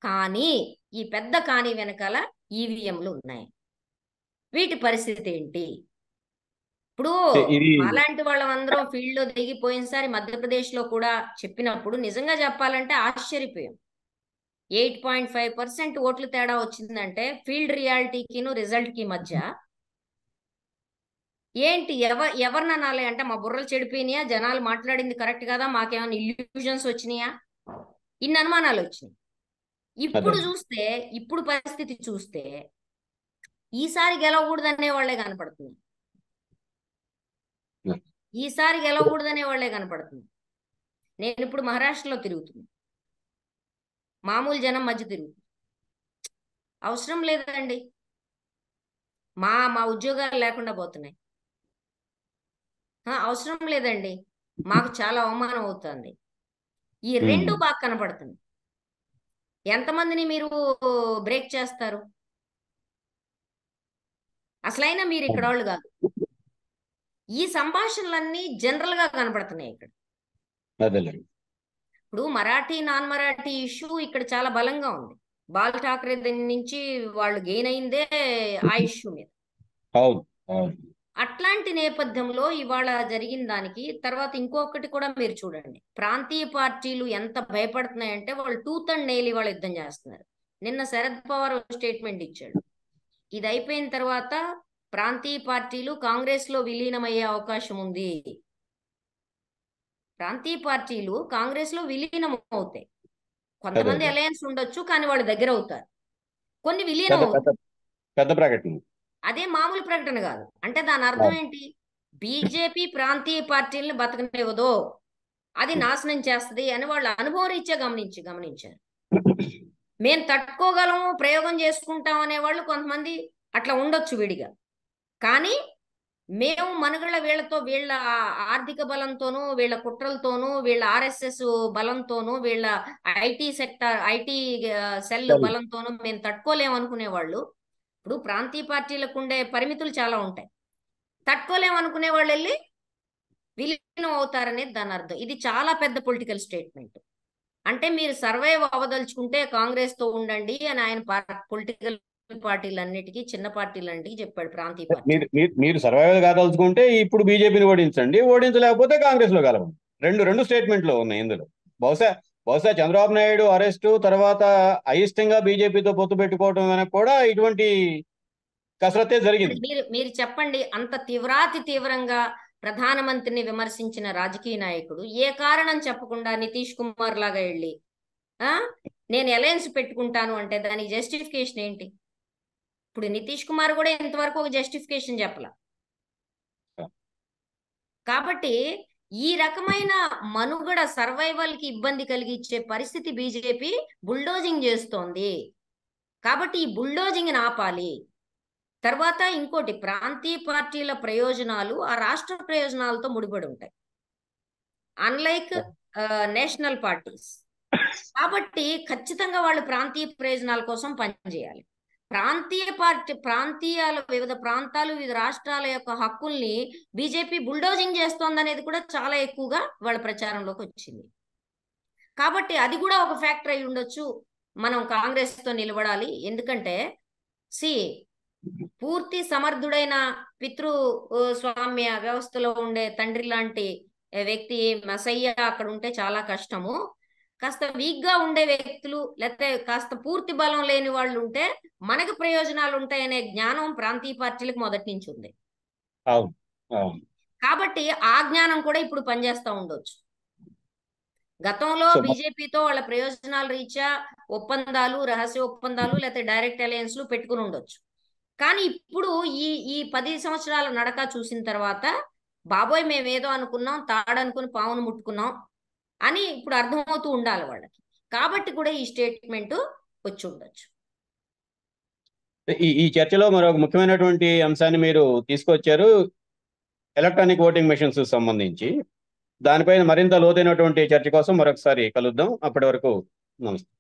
కానీ ఈ పెద్ద కానీ వెనకాల ఈవీఎంలు ఉన్నాయి. వీటి పరిస్థితి ఏంటి? ఇప్పుడు అలాంటి వాళ్ళందరం ఫీల్డ్ లో దిగిపోయినసారి మధ్యప్రదేశ్ లో కూడా చెప్పినప్పుడు నిజంగా చెప్పాలంటే ఆశ్చర్యపోయాం. 8.5% ఓట్లు తేడా వచ్చిందంటే ఫీల్డ్ రియాలిటీకిను రిజల్ట్ కి మధ్య ఏంటి? ఎవరిని అనాలి అంటే మా బుర్రలు చెడిపోయినాయా, జనాలు మాట్లాడింది కరెక్ట్ కదా, మాకేమైనా ఇల్యూజన్స్ వచ్చినాయా, ఇన్ని అనుమానాలు వచ్చినాయి. ఇప్పుడు పరిస్థితి చూస్తే ఈసారి గెలవకూడదనే వాళ్లే కనపడుతుంది. నేను ఇప్పుడు మహారాష్ట్రలో తిరుగుతున్నా, మామూలు జనం మధ్య తిరుగుతుంది. అవసరం లేదండి, మా ఉద్యోగాలు లేకుండా పోతున్నాయి. అవసరం లేదండి, మాకు చాలా అవమానం అవుతుంది. ఈ రెండు బాగా కనపడుతుంది. ఎంతమందిని మీరు బ్రేక్ చేస్తారు? అసలైనా మీరు ఇక్కడ వాళ్ళు కాదు. ఈ సంభాషణలన్నీ జనరల్ గా కనపడుతున్నాయి ఇక్కడ. ఇప్పుడు మరాఠీ నాన్ మరాఠీ ఇష్యూ ఇక్కడ చాలా బలంగా ఉంది. బాల్ ఠాక్రే నుంచి వాళ్ళు గెయిన్ అయిందే ఆ ఇష్యూ మీద. అట్లాంటి నేపథ్యంలో ఇవాళ జరిగిన దానికి తర్వాత ఇంకొకటి కూడా మీరు చూడండి, ప్రాంతీయ పార్టీలు ఎంత భయపడుతున్నాయంటే వాళ్ళు టూత్ అండ్ నెయిల్ ఇవాళ యుద్ధం చేస్తున్నారు. నిన్న శరద్ పవార్ స్టేట్మెంట్ ఇచ్చాడు, ఇది అయిపోయిన తర్వాత ప్రాంతీయ పార్టీలు కాంగ్రెస్ లో విలీనమయ్యే అవకాశం ఉంది. ప్రాంతీయ పార్టీలు కాంగ్రెస్ లో విలీనం అవుతాయి. కొంతమంది అలయన్స్ ఉండొచ్చు, కానీ వాళ్ళు దగ్గర అవుతారు. కొన్ని విలీనం అవుతాయి. పెద్ద ప్రకటన, అదే మామూలు ప్రకటన కాదు. అంటే దాని అర్థం ఏంటి? బీజేపీ ప్రాంతీయ పార్టీలను బతకనివ్వదు, అది నాశనం చేస్తుంది అని వాళ్ళు అనుభవం రీత్యా గమనించారు. మేము తట్టుకోగలము, ప్రయోగం చేసుకుంటాం అనేవాళ్ళు కొంతమంది అట్లా ఉండొచ్చు విడిగా. కానీ మేము మనుగడ వీళ్ళతో, వీళ్ళ ఆర్థిక బలంతోనూ, వీళ్ళ కుట్రలతోనూ, వీళ్ళ ఆర్ఎస్ఎస్ బలంతోనూ, వీళ్ళ ఐటీ సెక్టర్, ఐటీ సెల్ బలంతోనూ మేము తట్టుకోలేము అనుకునేవాళ్ళు. ఇప్పుడు ప్రాంతీయ పార్టీలకు ఉండే పరిమితులు చాలా ఉంటాయి. తట్టుకోలేము అనుకునే వాళ్ళు వెళ్ళి విలీనం అవుతారనేది దాని అర్థం. ఇది చాలా పెద్ద పొలిటికల్ స్టేట్మెంట్. అంటే మీరు సర్వైవ్ అవ్వదలుచుకుంటే కాంగ్రెస్ తో ఉండండి అని ఆయన పొలిటికల్ పార్టీలన్నిటికీ, చిన్న పార్టీలన్నిటికీ చెప్పాడు, ప్రాంతీయ పార్టీ. మీరు సర్వైవల్ కాదలుచుకుంటే ఇప్పుడు బీజేపీని ఓడించండి, ఓడించలేకపోతే కాంగ్రెస్ లో కలవండి. రెండు స్టేట్మెంట్లు ఉన్నాయి ఇందులో. బహుశా చంద్రబాబు నాయుడు అరెస్టు తర్వాత అయిష్టంగా బీజేపీతో పొత్తు పెట్టుకోవడం వెనక కూడా ఇటువంటి కసరత్తే జరిగింది. మీరు చెప్పండి, అంత తీవ్రంగా ప్రధానమంత్రిని విమర్శించిన రాజకీయ నాయకుడు ఏ కారణం చెప్పకుండా నితీష్ కుమార్ లాగా వెళ్ళి నేను అలయన్స్ పెట్టుకుంటాను అంటే దానికి జస్టిఫికేషన్ ఏంటి? ఇప్పుడు నితీష్ కుమార్ కూడా ఇంతవరకు ఒక జస్టిఫికేషన్ చెప్పలా. కాబట్టి ఈ రకమైన మనుగడ, సర్వైవల్ కి ఇబ్బంది కలిగించే పరిస్థితి బీజేపీ బుల్డోజింగ్ చేస్తోంది. కాబట్టి ఈ బుల్డోజింగ్ ఆపాలి. తర్వాత ఇంకోటి, ప్రాంతీయ పార్టీల ప్రయోజనాలు ఆ రాష్ట్ర ప్రయోజనాలతో ముడిపడి ఉంటాయి, అన్లైక్ నేషనల్ పార్టీస్. కాబట్టి ఖచ్చితంగా వాళ్ళు ప్రాంతీయ ప్రయోజనాల కోసం పనిచేయాలి. ప్రాంతీయాల వివిధ ప్రాంతాలు, వివిధ రాష్ట్రాల యొక్క హక్కుల్ని బీజేపీ బుల్డోజింగ్ చేస్తోందనేది కూడా చాలా ఎక్కువగా వాళ్ళ ప్రచారంలోకి వచ్చింది. కాబట్టి అది కూడా ఒక ఫ్యాక్టర్ అయి ఉండొచ్చు. మనం కాంగ్రెస్ తో నిలబడాలి. ఎందుకంటే పూర్తి సమర్థుడైన స్వామ్య వ్యవస్థలో ఉండే తండ్రి లాంటి వ్యక్తి మసయ్య అక్కడ ఉంటే చాలా కష్టము. కాస్త వీక్ గా ఉండే వ్యక్తులు, లేకపోతే కాస్త పూర్తి బలం లేని వాళ్ళు ఉంటే మనకు ప్రయోజనాలు ఉంటాయనే జ్ఞానం ప్రాంతీయ పార్టీలకు మొదటి నుంచి ఉంది. కాబట్టి ఆ జ్ఞానం కూడా ఇప్పుడు పనిచేస్తూ ఉండొచ్చు. గతంలో బీజేపీతో వాళ్ళ ప్రయోజనాల రీత్యా ఒప్పందాలు, రహస్య ఒప్పందాలు, లేకపోతే డైరెక్ట్ అలయన్స్లు పెట్టుకుని ఉండొచ్చు. కానీ ఇప్పుడు ఈ 10 సంవత్సరాల నడక చూసిన తర్వాత బాబోయ్ మేమేదో అనుకున్నాం, తాడనుకుని పావును ముట్టుకున్నాం అని ఇప్పుడు అర్థమవుతూ ఉండాలి వాళ్ళకి. కాబట్టి కూడా ఈ స్టేట్మెంట్ వచ్చి ఉండొచ్చు. ఈ చర్చలో మరొక ముఖ్యమైనటువంటి అంశాన్ని మీరు తీసుకొచ్చారు, ఎలక్ట్రానిక్ ఓటింగ్ మెషిన్స్ సంబంధించి. దానిపైన మరింత లోతైనటువంటి చర్చ కోసం మరొకసారి కలుద్దాం. అప్పటి వరకు నమస్తే.